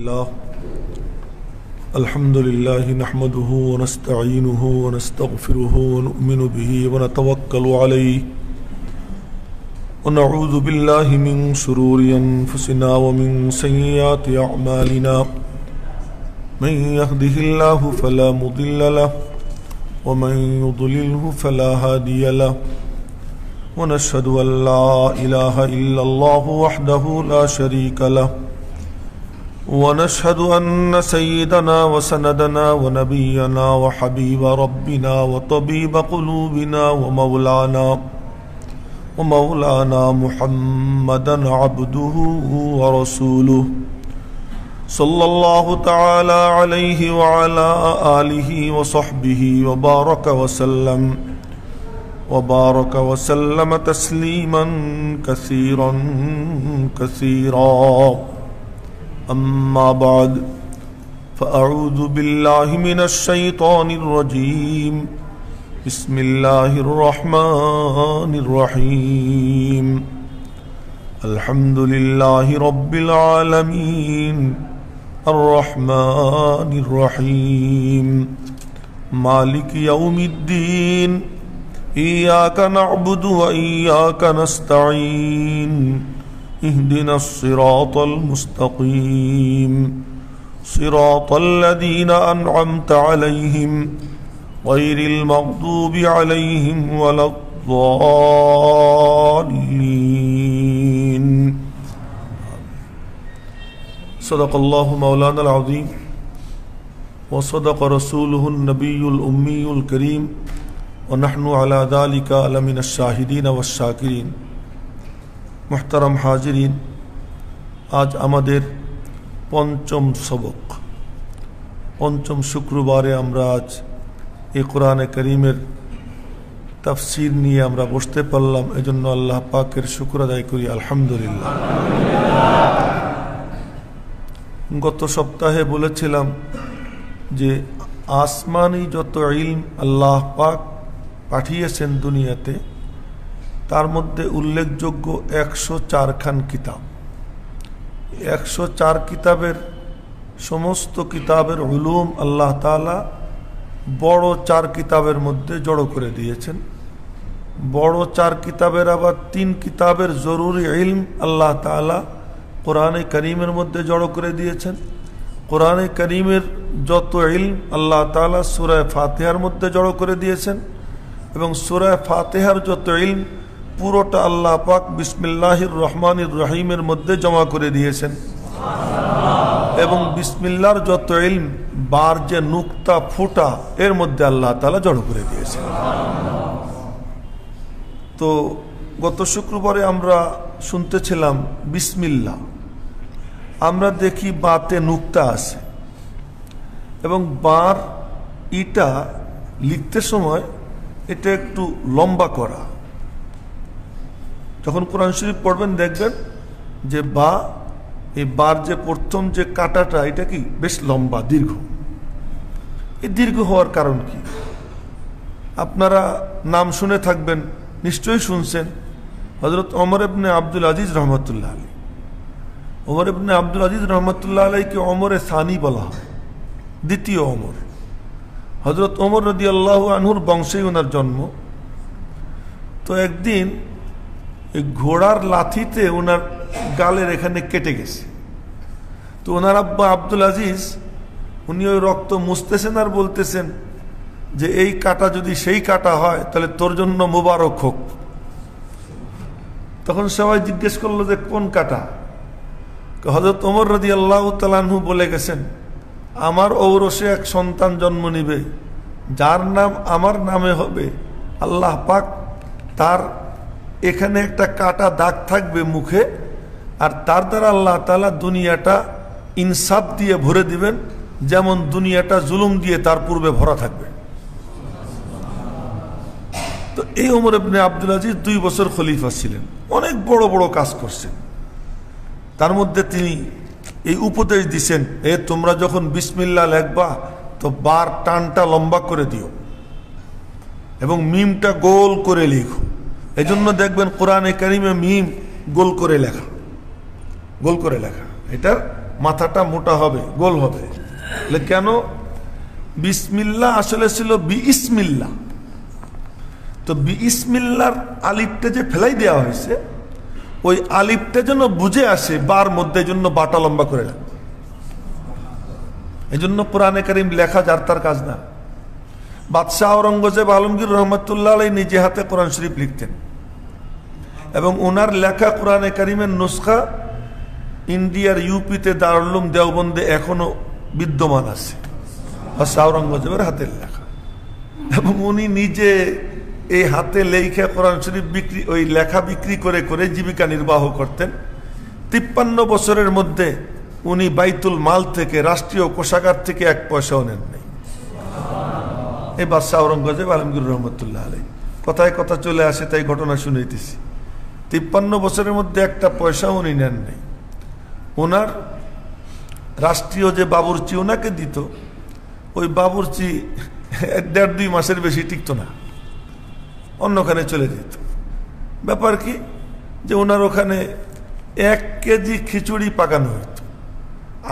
الله الحمد لله نحمده ونستعينه ونستغفره ونؤمن به ونتوكل عليه ونعوذ بالله من شرور أنفسنا ومن سيئات أعمالنا من يهده الله فلا مضل له ومن يضلله فلا هادي له ونشهد أن لا إله إلا الله وحده لا شريك له ونشهد أن سيدنا وسندنا ونبينا وحبيب ربنا وطبيب قلوبنا ومولانا محمدا عبده ورسوله صلى الله تعالى عليه وعلى آله وصحبه وبارك وسلم تسليما كثيرا أما بعد فأعوذ بالله من الشيطان الرجيم بسم الله الرحمن الرحيم الحمد لله رب العالمين الرحمن الرحيم مالك يوم الدين إياك نعبد وإياك نستعين اهدنا الصراط المستقيم صراط الذين أنعمت عليهم غير المغضوب عليهم ولا الضالين صدق الله مولانا العظيم وصدق رسوله النبي الأمي الكريم ونحن على ذلك لمن الشاهدين والشاكرين محترم हाजिरीन आज आमादेर पंचम सबक पंचम शुक्रबारे आमरा आज ए कुराने करीमेर तफसीर निये आमरा बसते पारलाम एजन्य आल्लाह पाकेर शुक्र आदाय करी आलহামদুলিল্লাহ। गत सप्ताहे बोलेछिलाम जे आसमानी जत इल्म आल्लाह पाक पाठिয়েছেন दुनियाते तार मध्य उल्लेखयोग्य 104 खान किताब 104 किताबेर समस्त किताबेर उलूम अल्लाह ताला बड़ो 4 किताबेर मध्य जड़ो करे दिएछेन। बड़ो 4 किताबेर आबार 3 किताबेर जरूरी इल्म अल्लाह ताला कुराने करीमेर मध्य जड़ो करे दिएछेन। कुराने करीमेर जत इल्म अल्लाह ताला सूरा फातिहार मध्य जड़ो करे दिएछेन एवं सूरा फातिहार जत इल्म पुरोटा अल्लाह पाक बिस्मिल्लाहिर रहमानिर रहीमेर मध्य जमा करे दिएछेन एवं बिस्मिल्लाहर जत इल्म बार जे नुक्ता फुटा एर मध्य अल्लाह ताला जड़ो करे दिएछेन। तो गत शुक्रबारे आमरा शुनतेछिलाम बिस्मिल्लाह आमरा देखी बाते नुक्ता आछे एवं बार इटा लिखते समय এটা একটু লম্বা করা। যখন কোরআন শরীফ পড়বেন দেখবেন যে বা এই বার যে প্রথম যে কাটাটা এটা কি বেশ লম্বা দীর্ঘ। এই দীর্ঘ হওয়ার কারণ কি আপনারা নাম শুনে থাকবেন, নিশ্চয়ই শুনছেন হযরত ওমর ইবনে আব্দুল আজিজ রহমাতুল্লাহ আলাইহি। ওমর ইবনে আব্দুল আজিজ রহমাতুল্লাহ আলাইহিকে ওমরে সানি বলা হয়, দ্বিতীয় ওমর। हजरत उमर रदियल्लाहु अन्हुर वंशे उनार जन्म। तो एक दिन घोड़ार लाथिते उनार गालेर एखाने केटे गेছে। तो उनार अब्बा आब्दुल আজিজ उनी ओई रक्त मुछतेছেন আর বলতেছেন যে এই কাটা যদি সেই কাটা হয় তাহলে তোর জন্য মুবারক হোক। তখন সবাই জিজ্ঞেস করলো যে কোন কাটা। হযরত ওমর রাদিয়াল্লাহু তাআলা আনহু বলে গেছেন আমার ঔরসে এক সন্তান জন্ম নিবে যার নাম আমার নামে হবে। আল্লাহ পাক তার এখানে একটা কাটা দাগ থাকবে মুখে আর তার দ্বারা আল্লাহ তাআলা দুনিয়াটা ইনসাফ দিয়ে ভরে দিবেন যেমন দুনিয়াটা জুলুম দিয়ে তার পূর্বে ভরা থাকবে। তো এই ওমর ইবনে আব্দুল আজিজ 2 বছর খলিফা ছিলেন, অনেক বড় বড় কাজ করছেন। তার মধ্যে তিনি এই উপদেশ দিছেন এ তোমরা যখন বিসমিল্লাহ লিখবা তো বার টানটা লম্বা করে দিও এবং মিমটা গোল করে লিখো। এজন্য দেখবেন কোরআনে কারিমে মিম গোল করে লেখা, গোল করে লেখা। এটার মাথাটা মোটা হবে, গোল হবে। কেন? বিসমিল্লাহ আসলে ছিল বিইসমিল্লাহ। তো বিইসমিল্লাহর আলিফটা যে ফেলাই দেওয়া হয়েছে, ওই আলিফটা যেন বুঝে আসে বার মধ্যে, জন্য বাটা লম্বা করে রাখে। এই জন্য কোরআনে কারিম লেখা যার তার কাজ না। বাদশাহ আওরঙ্গজেব আলমগীর রহমতুল্লাহ আলাই নিজে হাতে কোরআন শরীফ লিখতেন, এবং ওনার লেখা কোরআনে কারিমের নুসখা ইন্ডিয়ার ইউপিতে দারুল উলুম দেওবন্দে এখনো বিদ্যমান আছে, বাদশাহ আওরঙ্গজেবের হাতের লেখা। এবং উনি নিজে এই হাতে লেখা কোরআন শরীফ বিক্রি, ওই লেখা বিক্রি করে করে জীবিকা নির্বাহ করতেন। 53 বছরের মধ্যে উনি বাইতুল মাল থেকে, রাষ্ট্রীয় কোষাগার থেকে 1 পয়সাও নেন নাই। এই বাদশাহ আওরঙ্গজেব আলমগীর রহমতুল্লাহ আলাই। কথায় কথা চলে আসে, তাই ঘটনা শুনাইতেছি। 53 বছরের মধ্যে 1টা পয়সাও উনি নেন নাই। ওনার রাষ্ট্রীয় যে বাবুর্চি ওনাকে দিত, ওই বাবুর্চি 1.5-2 মাসের বেশি টিকত না, অন্যখানে চলে যেত। ব্যাপার কি, যে ওনার ওখানে 1 কেজি খিচুড়ি পাকানো হইত,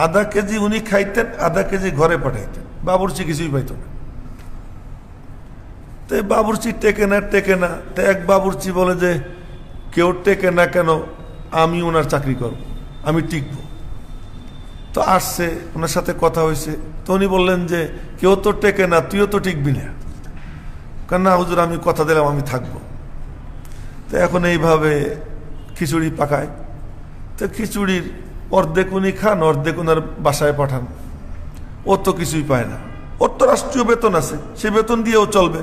আধা কেজি উনি খাইতেন, আধা কেজি ঘরে পাঠাইতেন, বাবুর্চি কিছুই পাইত না। তো বাবুর্চি টেকে না। তো এক বাবুর্চি বলে যে, কেউ টেকে না কেন, আমি ওনার চাকরি করব, আমি টিকব। তো আসছে, ওনার সাথে কথা হয়েছে। তো উনি বললেন যে, কেউ তো টেকে না, তুইও তো টিকবি না। কেন? না হুজুর, আমি কথা দিলাম আমি থাকবো। তো এখন এইভাবে খিচুড়ি পাকায়। তো খিচুড়ির অর্ধেক উনি খান, অর্ধেক ওনার বাসায় পাঠান। ও তো কিছুই পায় না, ওর তো রাষ্ট্রীয় বেতন আছে, সে বেতন দিয়েও চলবে।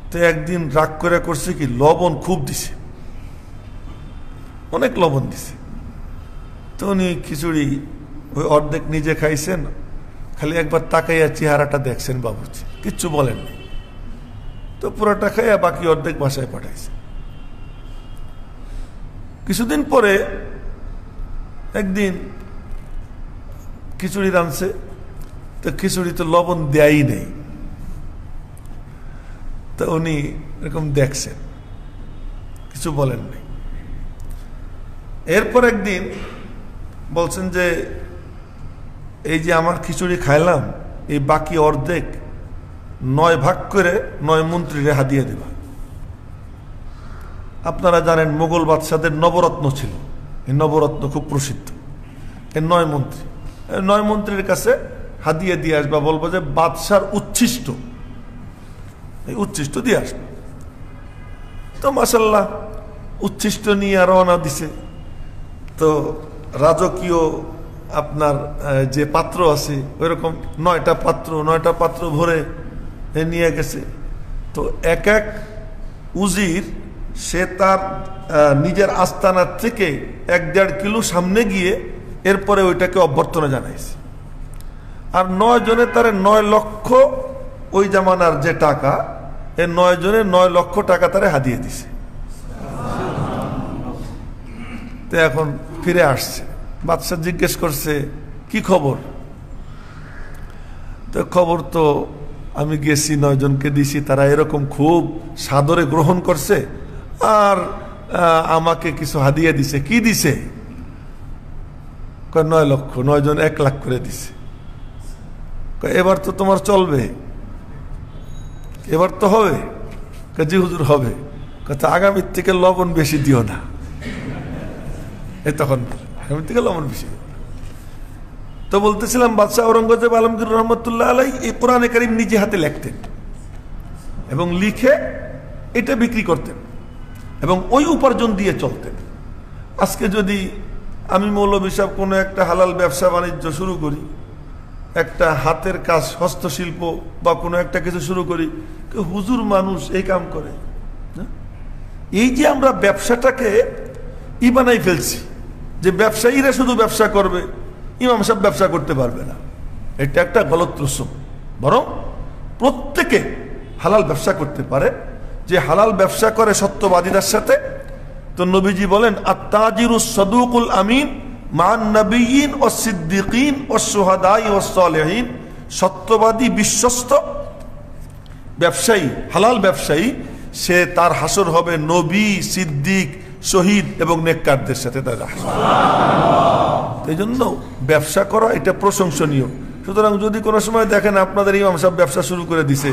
তো একদিন রাগ করে করছে কি, লবণ খুব দিছে, অনেক লবণ দিছে। তো উনি খিচুড়ি ওই অর্ধেক নিজে খাইছেন, খালি একবার তাকাইয়া চেহারাটা দেখছেন বাবুর্চি, কিচ্ছু বলেননি। তো পুরোটা খাইয়া বাকি অর্ধেক বাসায় পাঠাইছে। কিছুদিন পরে একদিন খিচুড়ি রাঁধছে, তো খিচুড়ি তো লবণ দেয়ই নেই। তো উনি এরকম দেখছেন, কিছু বলেন নাই। এরপর একদিন বলছেন যে, এই যে আমার খিচুড়ি খাইলাম, এই বাকি অর্ধেক 9 ভাগ করে 9 মন্ত্রীরে হাদিয়া দেবা। আপনারা জানেন মোগল বাদশাদের নবরত্ন ছিল, এই নবরত্ন খুব প্রসিদ্ধ। এই 9 মন্ত্রী, 9 মন্ত্রীর কাছে হাদিয়া দিয়ে আসবা, বলবো যে বাদশার উচ্ছিষ্ট, এই উচ্ছিষ্ট দিয়ে আসবে। তো মাশাআল্লাহ উচ্ছিষ্ট নিয়ে রওনা দিছে। তো রাজকীয় আপনার যে পাত্র আছে, ওইরকম 9টা পাত্র ভরে নিয়ে গেছে। তো এক এক উজির সে তার নিজের আস্তানার থেকে 1-1.5 কিলো সামনে গিয়ে এরপরে ওইটাকে অভ্যর্থনা জানাইছে। আর 9 জনে তার 9 লক্ষ, ওই জামানার যে টাকা, এই 9 জনে 9 লক্ষ টাকা তারে হাদিয়ে দিছে। তো এখন ফিরে আসছে, বাদশা জিজ্ঞেস করছে, কি খবর? তো খবর তো আমি গেছি, 9 জনকে দিছি, তারা এরকম খুব সাদরে গ্রহণ করছে, আর আমাকে কিছু হাদিয়া দিছে। কি দিছে? 9 লক্ষ, 9 জন 1 লাখ করে দিছে। এবার তো তোমার চলবে, এবার তো হবে। জি হুজুর হবে। কথা আগামীর থেকে লবণ বেশি দিও না। এই তখন আগামীর থেকে লবণ বেশি দিও না। তো বলতেছিলাম, বাদশাহ আওরঙ্গজেব আলমগীর রহমতুল্লাহ আলাই এই কোরআনে কারিম নিজে হাতে লিখতেন, এবং লিখে এটা বিক্রি করতেন, এবং ওই উপার্জন দিয়ে চলতেন। আজকে যদি আমি মৌলভী সাহেব কোনো একটা হালাল ব্যবসা বাণিজ্য শুরু করি, একটা হাতের কাজ, হস্তশিল্প বা কোনো একটা কিছু শুরু করি, হুজুর মানুষ এই কাম করে, এই যে আমরা ব্যবসাটাকে বানাই ফেলছি, যে ব্যবসায়ীরা শুধু ব্যবসা করবে, ইমাম সাহেব ব্যবসা করতে পারবে না, এটা একটা গলত রসম। বরং প্রত্যেকে হালাল ব্যবসা করতে পারে, যে হালাল ব্যবসা করে সত্যবাদীদের সাথে। তো নবীজি বলেন, আত-তাজিরুস সাদুকুল আমিন মান নবিয়িন ও সিদ্দিকিন ও শুহাদাই ও সালেহিন। সত্যবাদী বিশ্বস্ত ব্যবসায়ী, হালাল ব্যবসায়ী, সে তার হাসর হবে নবী, সিদ্দিক, শহীদ এবং নেককারদের সাথে তারা। এই জন্য ব্যবসা করা এটা প্রশংসনীয়। সুতরাং যদি কোনো সময় দেখেন আপনাদের ইমাম সাহেব ব্যবসা শুরু করে দিছে,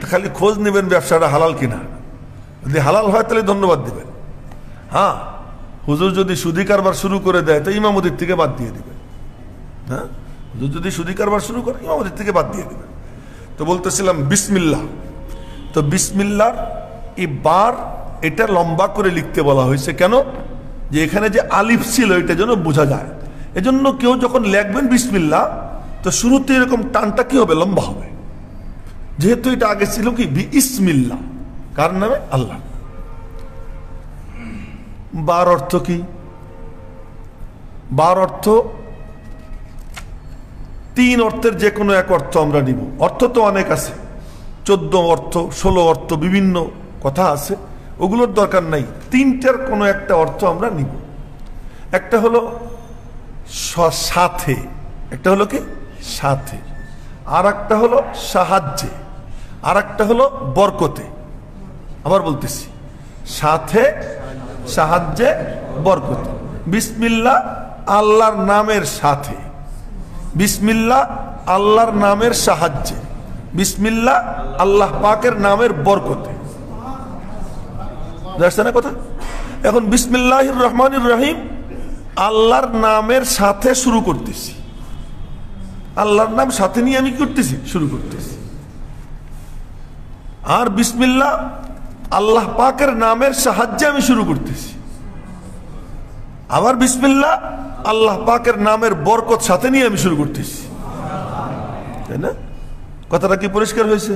খালি খোঁজ নেবেন ব্যবসাটা হালাল কিনা। যদি হালাল হয় তাহলে ধন্যবাদ দেবেন। হ্যাঁ, হুজুর যদি সুদি কারবার শুরু করে দেয় তো ইমামতির থেকে বাদ দিয়ে দিবেন। হ্যাঁ, হুজুর যদি সুদি কারবার শুরু করে ইমামতির থেকে বাদ দিয়ে দিবেন। তো বলতেছিলাম বিসমিল্লাহ। তো বিসমিল্লাহর এই বার এটা লম্বা করে লিখতে বলা হয়েছে কেন? যে এখানে যে আলিফ ছিল এটা যেন বোঝা যায়। এজন্য কেউ যখন লিখবেন বিসমিল্লাহ তো শুরুতে এরকম টানটা কি হবে? লম্বা হবে। যেহেতু এটা আগে ছিল কি বিসমিল্লাহ, কার নামে? আল্লাহ। বার অর্থ কি? বার অর্থ তিন অর্থের যে কোনো এক অর্থ আমরা নিব। অর্থ তো অনেক আছে, 14 অর্থ, 16 অর্থ, বিভিন্ন কথা আছে, ওগুলোর দরকার নাই। তিনটার কোনো একটা অর্থ আমরা নিব। একটা হলো সাথে, একটা হলো কি সাথে, আর একটা হলো সাহায্যে, আর একটা হলো বরকতে। আবার বলতেছি, সাথে, সাহায্যে, বরকতে। বিসমিল্লাহ আল্লাহর নামের সাথে, বিসমিল্লাহ আল্লাহর নামের সাহায্যে, বিসমিল্লাহ আল্লাহ পাকের নামের বরকতে। বুঝতে না কথা? এখন বিসমিল্লাহির রহমানির রহিম আল্লাহর নামের সাথে শুরু করতেছি। আল্লাহর নাম সাথে নিয়ে আমি করতেছি, শুরু করতেছি। আর বিসমিল্লাহ আল্লাহ পাকের নামের সাহায্যে আমি শুরু করতেছি। আবার বিসমিল্লাহ আল্লাহ পাকের নামের বরকত সাথে নিয়ে আমি শুরু করতেছি। তাই না? কথাটা কি পরিষ্কার হয়েছে?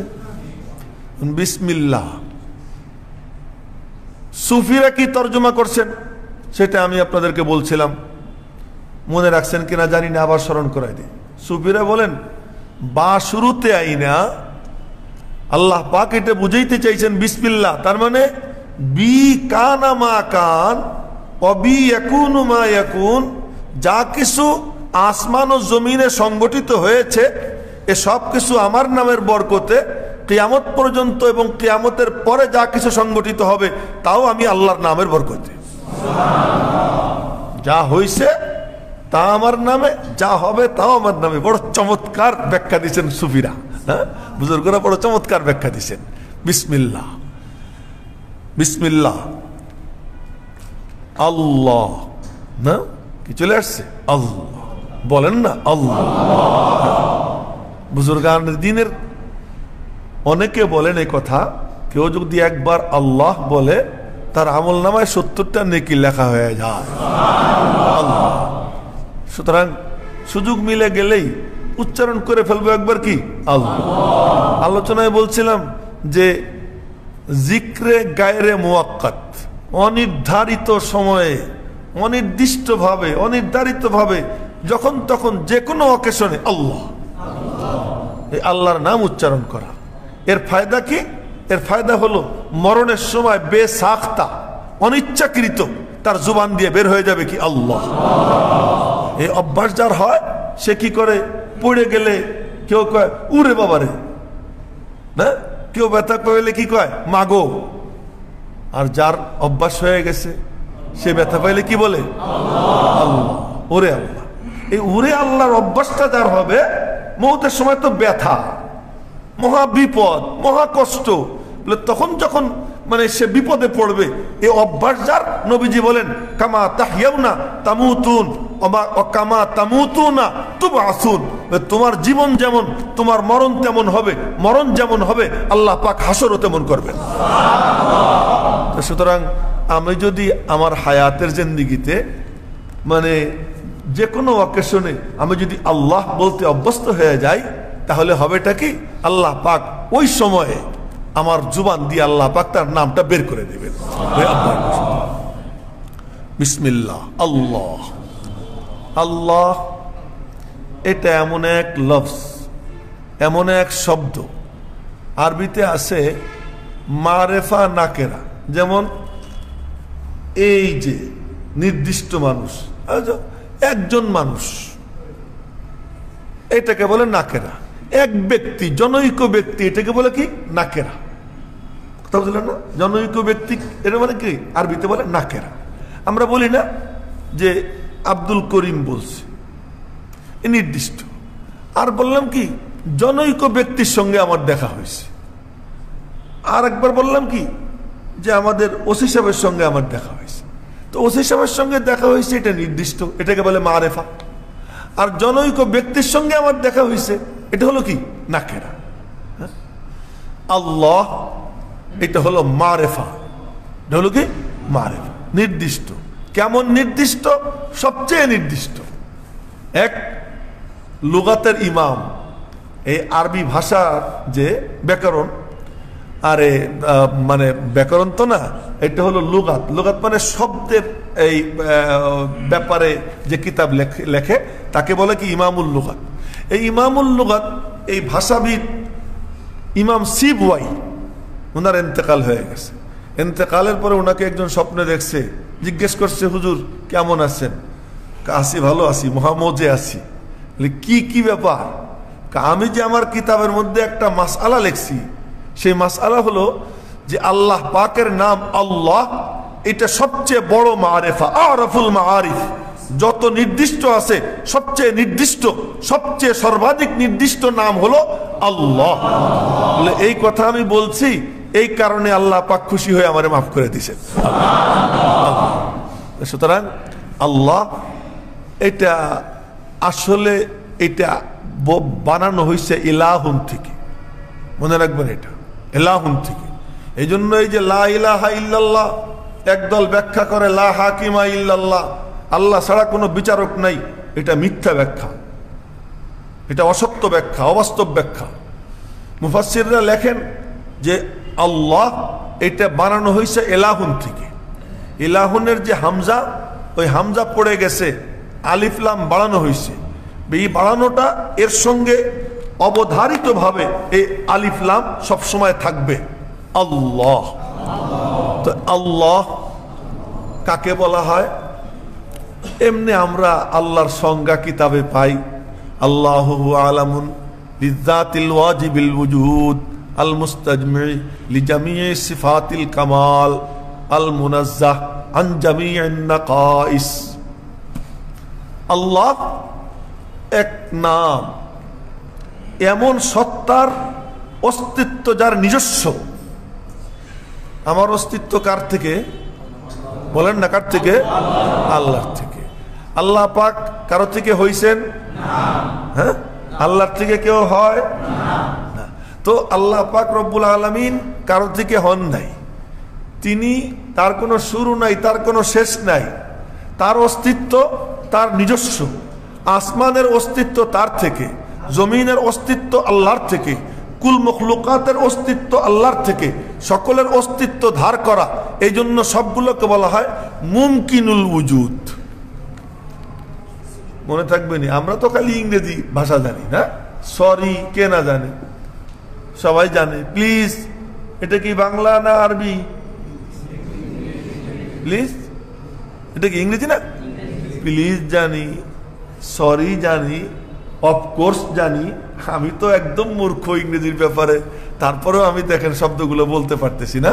বিসমিল্লাহ সুফিরা কি তর্জমা করছেন সেটা আমি আপনাদেরকে বলছিলাম, মনে রাখছেন কিনা জানি না, আবার স্মরণ করাই দিই। সুফিরা বলেন বা শুরুতে আইনা আল্লাহ পাক এটা বুঝাইতে চাইছেন বিসমিল্লাহ, তার মানে বি কানা মা কান অবি ইয়াকুনু মা ইয়াকুন, যা কিছু আসমান ও জমিনে সংগঠিত হয়েছে এ সব কিছু আমার নামের বরকতে, কিয়ামত পর্যন্ত এবং কিয়ামতের পরে যা কিছু সংগঠিত হবে তাও আমি আল্লাহর নামের বরকতে। যা হইছে তা আমার নামে, যা হবে তাও আমার নামে। বড় চমৎকার ব্যাখ্যা দিচ্ছেন সুফিরা, হ্যাঁ, বুজুর্গরা বড় চমৎকার ব্যাখ্যা দিচ্ছেন। বিসমিল্লাহ, বিসমিল্লাহ আল্লাহ, না কি চলে আসছে? আল্লাহ বলেন না, আল্লাহ। বুজুর্গান দিনের অনেকে বলেন এই কথা, কেউ যদি একবার আল্লাহ বলে তার আমল নামায় 70টা নেকি লেখা হয়ে যায়। আল্লাহ। সুতরাং সুযোগ মিলে গেলেই উচ্চারণ করে ফেলবো একবার কি আল্লাহ। আলোচনায় বলছিলাম যে জিক্রে গায়রে মুয়াক্কাত, অনির্ধারিত সময়ে, অনির্দিষ্টভাবে, অনির্ধারিতভাবে, যখন তখন যে কোনো অকেশনে আল্লাহ, এই আল্লাহর নাম উচ্চারণ করা। এর ফায়দা কি? এর ফায়দা হলো মরণের সময় বেসাখতা, অনিচ্ছাকৃত তার জুবান দিয়ে বের হয়ে যাবে কি আল্লাহ। এই অভ্যাস যার হয় সে কি করে? পড়ে গেলে কেউ কয় উরে বাবারে, না, কেউ ব্যথা পেলে কি কয় মাগো। আর যার অভ্যাস হয়ে গেছে সে ব্যথা পাইলে কি বলে? আল্লাহ, ওরে আল্লাহ। এই ওরে আল্লাহর অভ্যাসটা যার হবে, মৌতের সময় তো ব্যথা, মহা বিপদ, মহা কষ্ট, তখন যখন মানে সে বিপদে পড়বে, এই অভ্যাস যার, নবীজি বলেন কামা তাহইয়াউনা তামুতুন কামা তামুতুনা তুবআসুন, তোমার জীবন যেমন তোমার মরণ তেমন হবে, মরণ যেমন হবে আল্লাহ পাক হাসরও তেমন করবেন। সুতরাং আমি যদি আমার হায়াতের জিন্দেগিতে মানে যে কোনো অকেশনে আমি যদি আল্লাহ বলতে অভ্যস্ত হয়ে যাই, তাহলে হবেটা কি? আল্লাহ পাক ওই সময়ে আমার জুবান দিয়ে আল্লাহ পাক তার নামটা বের করে দেবেন। বিসমিল্লাহ আল্লাহ। আল্লাহ এটা এমন এক লফজ, এমন এক শব্দ, আরবিতে আছে মারেফা নাকেরা। যেমন এই যে নির্দিষ্ট মানুষ, একজন মানুষ, এটাকে বলে নাকেরা। এক ব্যক্তি, জনৈক ব্যক্তি, এটাকে বলে কি? নাকেরা। কথা বুঝলেন না? জনৈক ব্যক্তি এটা মানে কি? আরবিতে বলে নাকেরা। আমরা বলি না যে আব্দুল করিম বলছে, নির্দিষ্ট। আর বললাম কি জনৈক ব্যক্তির সঙ্গে আমার দেখা হয়েছে। আর একবার বললাম কি যে আমাদের ওসি সাহেবের সঙ্গে আমার দেখা হয়েছে। তো ওসি সাহেবের সঙ্গে দেখা হয়েছে, এটা নির্দিষ্ট, এটাকে বলে মারেফা। আর জনৈক ব্যক্তির সঙ্গে আমার দেখা হয়েছে, এটা হলো কি নাকেরা। আল্লাহ এটা হলো মারেফা, এটা হলো কি মারেফা, নির্দিষ্ট। কেমন নির্দিষ্ট? সবচেয়ে নির্দিষ্ট। এক লুগাতের ইমাম, এই আরবি ভাষার যে ব্যাকরণ, আরে মানে ব্যাকরণ তো না, এটা হলো লুগাত। লুগাত মানে শব্দের এই ব্যাপারে যে কিতাব লেখে তাকে বলে কি ইমামুল লুগাত। এই ইমামুল লুগাত, এই ভাষাবিদ ইমাম সিবওয়াই, ওনার ইন্তেকাল হয়ে গেছে। ইন্তেকালের পরে ওনাকে একজন স্বপ্নে দেখছে, জিজ্ঞেস করছে হুজুর কেমন আছেন? আছি, ভালো আছি, মহামজে আছি। কি কি ব্যাপার? আমি যে আমার কিতাবের মধ্যে একটা মাসআলা লিখছি, সেই মাসআলা হলো যে আল্লাহ পাকের নাম আল্লাহ, এটা সবচেয়ে বড় মারেফা, আরাফুল মাআরিফ। যত নির্দিষ্ট আছে সবচেয়ে নির্দিষ্ট, সবচেয়ে সর্বাধিক নির্দিষ্ট নাম হলো আল্লাহ। বলে এই কথা আমি বলছি, এই কারণে আল্লাহ পাক খুশি হয়ে আমারে মাফ করে দিয়েছেন। সুতরাং আল্লাহ এটা আসলে এটা বানানো হয়েছে ইলাহুন থেকে, মনে রাখবেন, এটা ইলাহুন থেকে। এই জন্য এই যে লা ইলাহা ইল্লাল্লাহ একদল ব্যাখ্যা করে লা হাকিমা ইল্লাল্লাহ, আল্লাহ ছাড়া কোনো বিচারক নাই, এটা মিথ্যা ব্যাখ্যা, এটা অসত্য ব্যাখ্যা, অবাস্তব ব্যাখ্যা। মুফাসসিররা লেখেন যে আল্লাহ এটা বানানো হয়েছে ইলাহুন থেকে। ইলাহুনের যে হামজা, ওই হামজা পড়ে গেছে, আলিফ লাম বাড়ানো হয়েছে। এই বাড়ানোটা এর সঙ্গে অবধারিতভাবে এই আলিফ লাম সবসময় থাকবে, আল্লাহ। তো আল্লাহ কাকে বলা হয়? এমনি আমরা আল্লাহর সংজ্ঞা কিতাবে পাই, আল্লাহু আলামুন বিযাতিল ওয়াজিবিল ওয়ুজুদ আল মুস্তাজমি লিজামিই সিফাতিল কামাল আল মুনাজ্জাহ আন জামিইন নাকাইস। আল্লাহ এক নাম, এমন সত্তার অস্তিত্ব যার নিজস্ব। আমার অস্তিত্ব কার থেকে? বলেন না, কার থেকে? আল্লাহর থেকে। আল্লাহ পাক কারো থেকে হইছেন? হ্যাঁ, আল্লাহর থেকে কেউ হয় না। তো আল্লাহ পাক রব্বুল আলামিন কারো থেকে হন নাই। তিনি, তার কোনো শুরু নাই, তার কোনো শেষ নাই। তার অস্তিত্ব তার নিজস্ব। আসমানের অস্তিত্ব তার থেকে, জমিনের অস্তিত্ব আল্লাহর থেকে, কুল মখলুকাতের অস্তিত্ব আল্লাহর থেকে, সকলের অস্তিত্ব ধার করা। এই জন্য সবগুলোকে বলা হয় মুমকিনুল উজুদ। মনে থাকবেনি, আমরা তো খালি ইংরেজি ভাষা জানি না, সরি কে না জানে, সবাই জানে। প্লিজ, এটা কি বাংলা না আরবি? প্লিজ, এটা কি ইংরেজি না? প্লিজ জানি, সরি জানি, অফকোর্স জানি। আমি তো একদম মূর্খ ইংরেজির ব্যাপারে, তারপরেও আমি দেখেন শব্দগুলো বলতে পারতেছি না।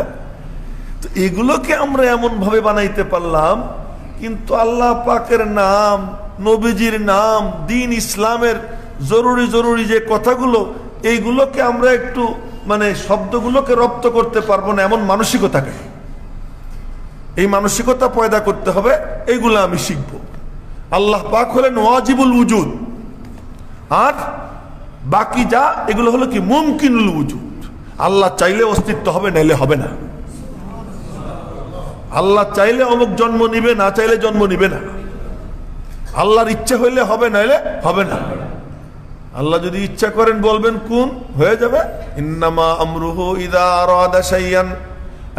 তো এগুলোকে আমরা এমন ভাবে বানাইতে পারলাম, কিন্তু আল্লাহ পাকের নাম, নবীজির নাম, দ্বীন ইসলামের জরুরি জরুরি যে কথাগুলো, এইগুলোকে আমরা একটু মানে শব্দগুলোকে রপ্ত করতে পারবো না, এমন মানসিকতাকে, এই মানসিকতা পয়দা করতে হবে। এইগুলো আমি শিখব। আল্লাহ পাক হলেন ওয়াজিবুল উজুদ, আর বাকি যা এগুলো হলো কি মুমকিনুল উজুদ। আল্লাহ চাইলে অস্তিত্ব হবে, নাইলে হবে না। আল্লাহ চাইলে অমুক জন্ম নিবে, না চাইলে জন্ম নিবে না। আল্লাহর ইচ্ছা হইলে হবে, নাইলে হবে না। আল্লাহ যদি ইচ্ছা করেন বলবেন কুন, হয়ে যাবে। ইন্নামা আমরুহু ইযা আরাদা শাইআন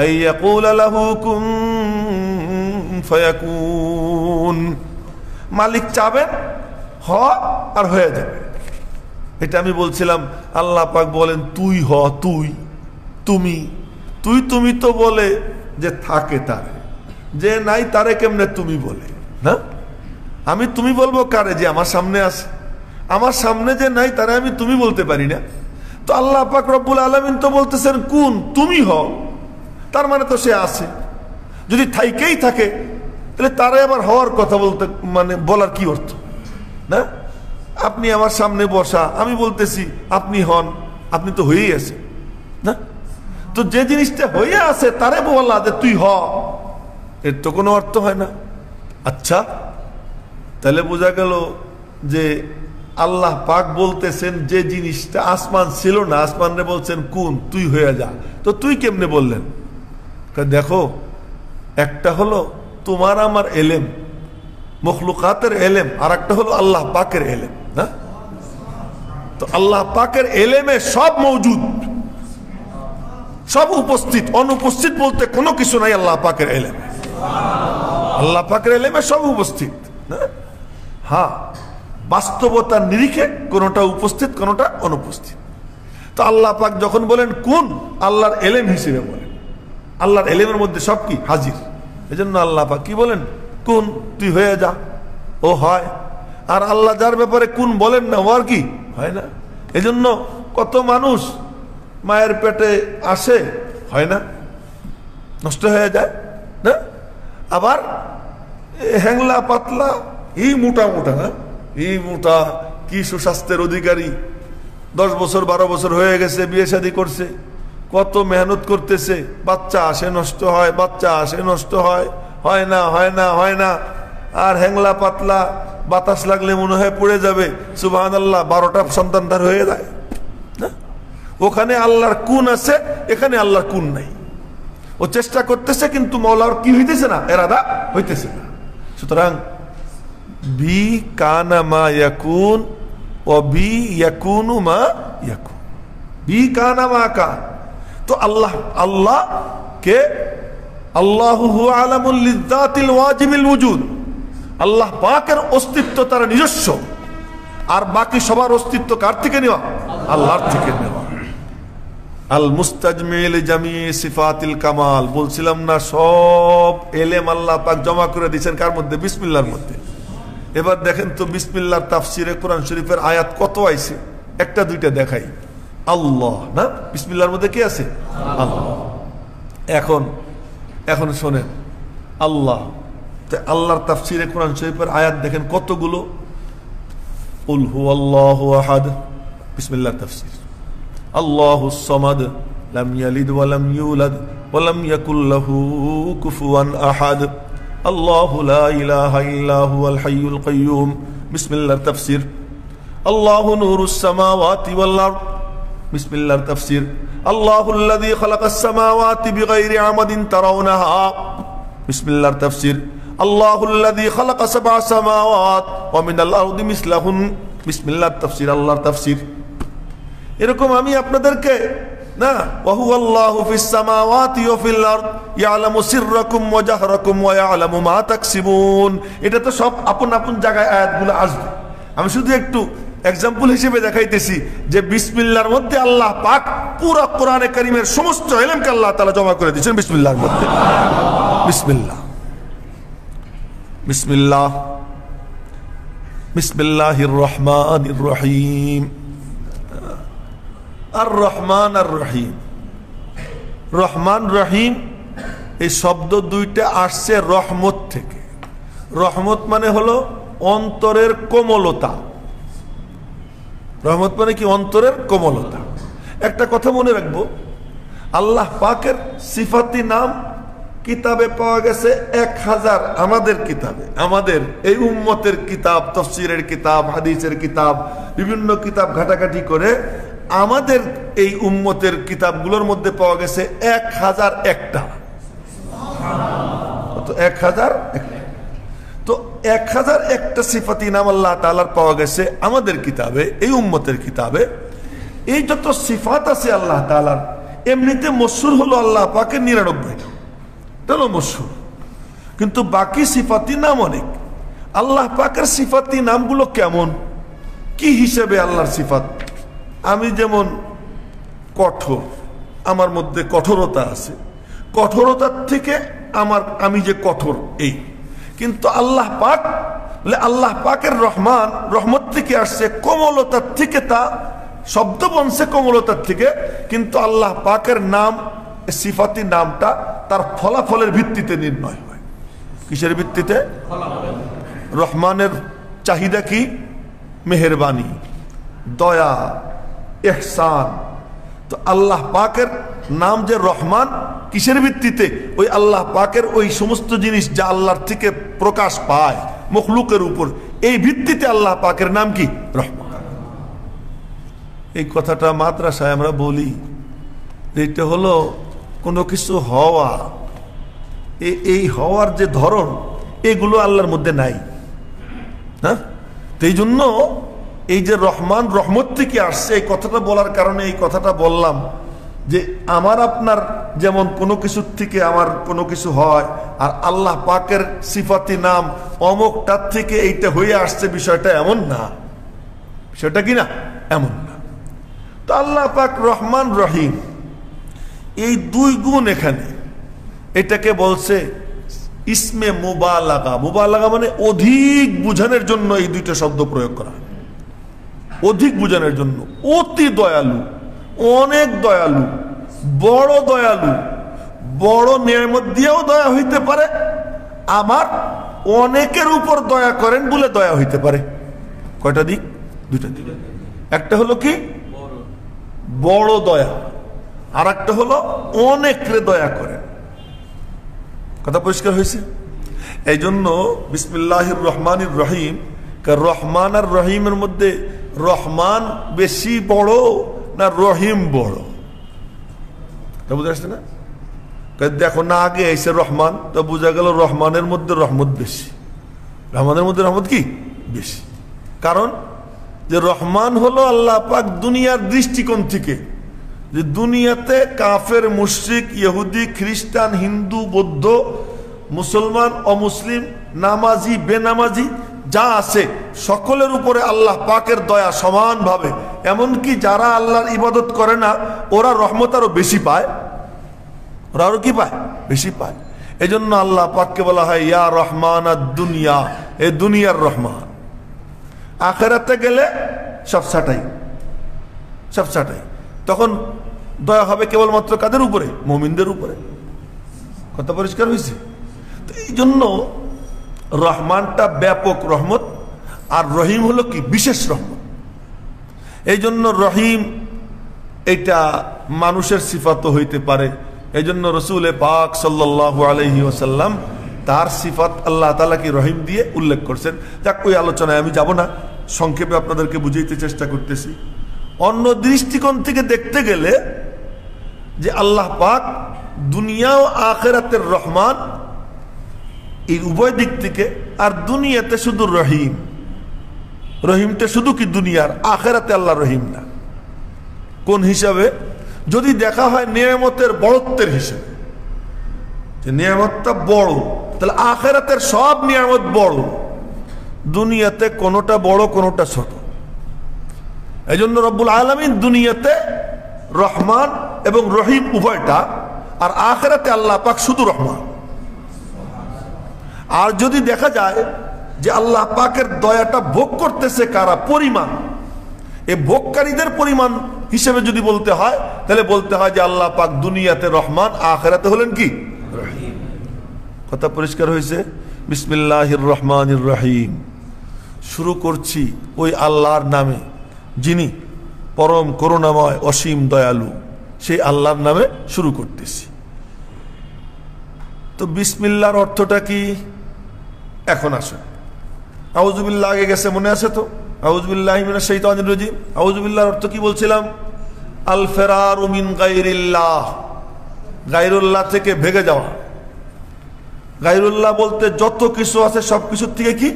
আইয়াকুলা লাহু কুন ফায়াকুন। মালিক চাবেন হ, আর হয়ে যাবে। এটা আমি বলছিলাম, আল্লাহ পাক বলেন তুই হ, তুই, তুমি, তুই তুমি তো বলে যে থাকে তারে, যে নাই তারে কেমনে তুমি বলে না? আমি তুমি বলবো কারে? যে আমার সামনে আছে। আমার সামনে যে নাই তারে আমি তুমি বলতে পারি না। তো আল্লাহ পাক রব্বুল আলামিন তো বলতেছেন কুন, তুমি হও, তার মানে তো সে আছে। যদি থাইকেই থাকে তাহলে তারে আবার হওয়ার কথা বলতে মানে বলার কি অর্থ? না, আপনি আমার সামনে বসা, আমি বলতেছি আপনি হন, আপনি তো হয়েই আছেন না। তো যে জিনিসটা হয়ে আছে তারে বলা যে তুই হ, এর তো কোনো অর্থ হয় না। আচ্ছা, তাহলে বোঝা গেল যে আল্লাহ পাক বলতেছেন যে জিনিসটা আসমান ছিল না, আসমানরে বলছেন কোন, তুই হয়ে যা। তো তুই কেমনে বললেন? দেখো, একটা হলো তোমার আমার এলেম, মখলুকাতের এলেম, আর একটা হলো আল্লাহ পাকের এলেম না। তো আল্লাহ পাকের এলেমে সব মৌজুদ, সব উপস্থিত, অনুপস্থিত বলতে কোনো কিছু নাই আল্লাহ পাকের এলেমে। আল্লাহ পাকের এলেমে সব উপস্থিত না। হ্যাঁ, বাস্তবতার নিরিখে কোনোটা উপস্থিত, কোনোটা অনুপস্থিত। তো আল্লাহ পাক যখন বলেন কোন, আল্লাহর এলেম হিসেবে বলেন, আল্লাহর এলেমের মধ্যে সব কি হাজির। এই জন্য আল্লাহ পাক কি বলেন? কোন, তুই হয়ে যা, ও হয়। আর আল্লাহ যার ব্যাপারে কোন বলেন না, ও আর কি হয় না। এই জন্য কত মানুষ মায়ের পেটে আসে, হয় না, নষ্ট হয়ে যায় না। আবার হ্যাংলা পাতলা, এই মোটা মোটা না, এই মোটা কি সুস্বাস্থ্যের অধিকারী, 10 বছর 12 বছর হয়ে গেছে, বিয়ে শাদী করছে, কত মেহনত করতেছে, বাচ্চা আসে নষ্ট হয়, বাচ্চা আসে নষ্ট হয়, হয় না হয় না হয় না। আর হ্যাংলা পাতলা, বাতাস লাগলে মনে হয় পড়ে যাবে, সুবহানাল্লাহ, 12টা সন্তান তার হয়ে যায় না। ওখানে আল্লাহর কুন আছে, এখানে আল্লাহর কুন নাই। ও চেষ্টা করতেছে কিন্তু মওলার কি হইতেছে না, এরাদা হইতেছে না। সুতরাং বি কানা মা ইয়াকুন ও বি ইয়াকুনু মা ইয়াকুন, বি কানা মা কান। তো আল্লাহ কে আল্লাহু হুয়া আলামুল লিযাতিল ওয়াজিবিল উজুদ, আল্লাহ পাকের অস্তিত্ব তার নিজস্ব, আর বাকি সবার অস্তিত্ব কার থেকে নেওয়া? আল্লাহর থেকে নেওয়া। আল মুস্তাজমিল জামি সিফাতিল কামাল, বলছিলাম না সব এলেম আল্লাহ পাক জমা করে দিয়েছেন কার মধ্যে? বিসমিল্লাহর মধ্যে। এবার দেখেন তো বিসমিল্লাহর তাফসিরে কোরআন শরীফের আয়াত কত আইছে, একটা দুইটা দেখাই। আল্লাহ না, বিসমিল্লাহর মধ্যে কি আছে? আল্লাহ। এখন শোনেন, আল্লাহ, আল্লাহর তাফসিরে কোরআন শরীফের আয়াত দেখেন কতগুলো। কুল হুয়াল্লাহু আহাদ, বিসমিল্লাহর তাফসির। আল্লাহুস সামাদ, লাম ইয়ালিদ ওয়া লাম ইউলাদ ওয়া লাম ইয়াকুল লাহু কুফুয়ান আহাদ। আল্লাহু লা ইলাহা ইল্লা হুয়াল হাইয়ুল কাইয়্যুম, বিসমিল্লাহর তাফসির। আল্লাহু নূরুস সামাওয়াতি ওয়াল আরদ, বিসমিল্লাহর তাফসির। আল্লাহুল্লাযী খালাকাস সামাওয়াতি বিগাইরি আমাদিন তারাউনাহা, বিসমিল্লাহর তাফসির। আল্লাহুল্লাযী খালাকা সাবআ সামাওয়াত ওয়া মিনাল আরদি মিসলাহুন, বিসমিল্লাহর তাফসির, আল্লাহর তাফসির। এরকম আমি আপনাদেরকে না, ওয়া হুয়াল্লাহু ফিস সামাওয়াতি ওয়া ফিল আরদ ইয়ালামু সিররাকুম ওয়া জাহরাকুম ওয়া ইয়ালামু মা তাকসিবুন। এটা তো সব আপন আপন জায়গায় আয়াতগুলো আসবে। আমি শুধু একটু এক্সাম্পল হিসেবে দেখাইতেছি যে বিসমিল্লাহর মধ্যে আল্লাহ পাক পুরো কোরআনে কারীমের সমস্ত ইলমকে আল্লাহ তাআলা জমা করে দিয়েছেন বিসমিল্লাহর মধ্যে। বিসমিল্লাহ, বিসমিল্লাহ, বিসমিল্লাহির রহমানির রহিম। আর রহমান আর রহিম, রহমান রহিম এই শব্দ দুইটা আসছে রহমত থেকে। রহমত মানে হলো অন্তরের কোমলতা। রহমত মানে কি? অন্তরের কোমলতা। একটা কথা মনে রাখবো, আল্লাহ পাকের সিফাতি নাম কিতাবে পাওয়া গেছে 1000। আমাদের কিতাবে, আমাদের এই উম্মতের কিতাব, তাফসীরের কিতাব, হাদিসের কিতাব, বিভিন্ন কিতাব ঘাটাঘাটি করে আমাদের এই উম্মতের কিতাবগুলোর মধ্যে পাওয়া গেছে 1001টা। তো 1001, তো 1001টা সিফাতি নাম আল্লাহ তাআলার পাওয়া গেছে আমাদের কিতাবে, এই উম্মতের কিতাবে। এই যত সিফাত আছে আল্লাহ তাআলার, এমনিতে মশহুর হলো আল্লাহ পাকের 99টা, তাহলে মশহুর। কিন্তু বাকি সিফাতি নাম অনেক। আল্লাহ পাকের সিফাতি নামগুলো কেমন, কি হিসেবে আল্লাহর সিফাত? আমি যেমন কঠোর, আমার মধ্যে কঠোরতা আছে, কঠোরতার থেকে আমি যে কঠোর এই। কিন্তু আল্লাহ পাক, আল্লাহ পাকের রহমান, রহমত থেকে আসছে, কোমলতার থেকে, তা শব্দ বনছে কোমলতার থেকে। কিন্তু আল্লাহ পাকের নাম, সিফাতি নামটা তার ফলাফলের ভিত্তিতে নির্ণয় হয়। কিসের ভিত্তিতে? রহমানের চাহিদা কি? মেহেরবানি, দয়া, ইহসান। তো আল্লাহ পাকের নাম যে রহমান, কিসের ভিত্তিতে? ওই আল্লাহ পাকের ওই সমস্ত জিনিস যা আল্লাহর থেকে প্রকাশ পায় মখলুকের উপর, এই ভিত্তিতে আল্লাহ পাকের নাম কি? রহমান। এই কথাটা মাদ্রাসায় আমরা বলি, এটা হলো কোনো কিছু হওয়া, এই হওয়ার যে ধরন, এগুলো আল্লাহর মধ্যে নাই। হ্যাঁ, এই জন্য এই যে রহমান রহমত থেকে আসছে, এই কথাটা বলার কারণে এই কথাটা বললাম যে আমার আপনার যেমন কোনো কিছুর থেকে আমার কোনো কিছু হয়, আর আল্লাহ পাকের সিফাতি নাম অমুকটার থেকে এইটা হয়ে আসছে, বিষয়টা এমন না। বিষয়টা কি না? এমন না। তো আল্লাহ পাক রহমান রহিম, এই দুই গুণ এখানে, এটাকে বলছে ইসমে মুবালাগা। মুবালাগা মানে অধিক বুঝানোর জন্য এই দুইটা শব্দ প্রয়োগ করা, অধিক বুঝানোর জন্য। অতি দয়ালু, অনেক দয়ালু, বড় দয়ালু। বড় নিয়ামত দিয়েও দয়া হইতে পারে, আমার অনেকের উপর দয়া করেন বলে দয়া হইতে পারে। কয়টা দিক? দুইটা দিক। একটা হলো কি? বড় দয়া, আর একটা হলো অনেকরে দয়া করেন। কথা পরিষ্কার হয়েছে? এই জন্য বিসমিল্লাহির রহমানির রহিম, রহমান আর রহিমের মধ্যে রহমান বেশি বড় না রহিম বড়? বুঝে আসছে না? দেখো না, আগে এসে রহমান, তো বোঝা গেল রহমানের মধ্যে রহমত বেশি, রহমানের মধ্যে রহমত কি বেশি। কারণ যে রহমান হলো আল্লাহ পাক দুনিয়ার দৃষ্টিকোণ থেকে, যে দুনিয়াতে কাফের, মুশরিক, ইহুদি, খ্রিস্টান, হিন্দু, বৌদ্ধ, মুসলমান, অমুসলিম, নামাজি, বেনামাজি যা আছে সকলের উপরে আল্লাহ পাকের দয়া সমানভাবে। এমনকি যারা আল্লাহর ইবাদত করে না, ওরা রহমত আরো বেশি পায়। ওরা আরো কি পায়? বেশি পায়। এই জন্য আল্লাহ পাককে বলা হয় ইয়া রহমান দুনিয়া, এ দুনিয়ার রহমান। আখিরাতে গেলে সব ছাটাই, সব ছাটাই। তখন দয়া হবে কেবলমাত্র কাদের উপরে? মুমিনদের উপরে। কথা পরিষ্কার হয়েছে? তো এই জন্য রহমানটা ব্যাপক রহমত, আর রহিম হলো কি? বিশেষ রহমত। এই জন্য রহিম এটা মানুষের সিফাতও হইতে পারে। এই জন্য রসুল পাক সাল্লাল্লাহু আলাইহি ওয়াসাল্লাম তার সিফাত আল্লাহ তাআলা কি রহিম দিয়ে উল্লেখ করছেন। যাক, ওই আলোচনায় আমি যাব না, সংক্ষেপে আপনাদেরকে বুঝাইতে চেষ্টা করতেছি। অন্য দৃষ্টিকোণ থেকে দেখতে গেলে যে আল্লাহ পাক দুনিয়া ও আখিরাতের রহমান, এই উভয় দিক থেকে। আর দুনিয়াতে শুধু রহিম, রহিমটা শুধু কি দুনিয়ার, আখিরাতে আল্লাহ রহিম না। কোন হিসাবে? যদি দেখা হয় নিয়ামতের বড়ত্বের হিসেবে, যে নিয়ামতটা বড়, তাহলে আখিরাতের সব নিয়ামত বড়, দুনিয়াতে কোনোটা বড় কোনোটা ছোট। এই জন্য রব্বুল আলামিন দুনিয়াতে রহমান এবং রহিম উভয়টা, আর আখিরাতে আল্লাহ পাক শুধু রহমান। আর যদি দেখা যায় যে আল্লাহ পাকের দয়াটা ভোগ করতেছে কারা, পরিমাণ, এই ভোগকারীদের পরিমাণ হিসেবে যদি বলতে হয়, তাহলে বলতে হয় যে আল্লাহ পাক দুনিয়াতে রহমান, আখিরাতে হলেন কি? রহিম। কথা পরিষ্কার হয়েছে? বিসমিল্লাহির রহমানির রহিম। শুরু করছি ওই আল্লাহর নামে, যিনি পরম করুণাময়, অসীম দয়ালু। সেই আল্লাহর নামে শুরু করতেছি। তো বিসমিল্লাহর অর্থটা কি? এখন আসুন, আউযুবিল্লাহ আগে গেছে, মনে আছে তো? আউযুবিল্লাহি মিনাশ শাইতানির রাজিম। আউযুবিল্লাহর অর্থ কি বলছিলাম? আল ফেরারু মিন গায়রিল্লাহ, গায়রুল্লাহ থেকে ভেগে যাওয়া। গায়রুল্লাহ বলতে যত কিছু আছে সব কিছুর থেকে কি?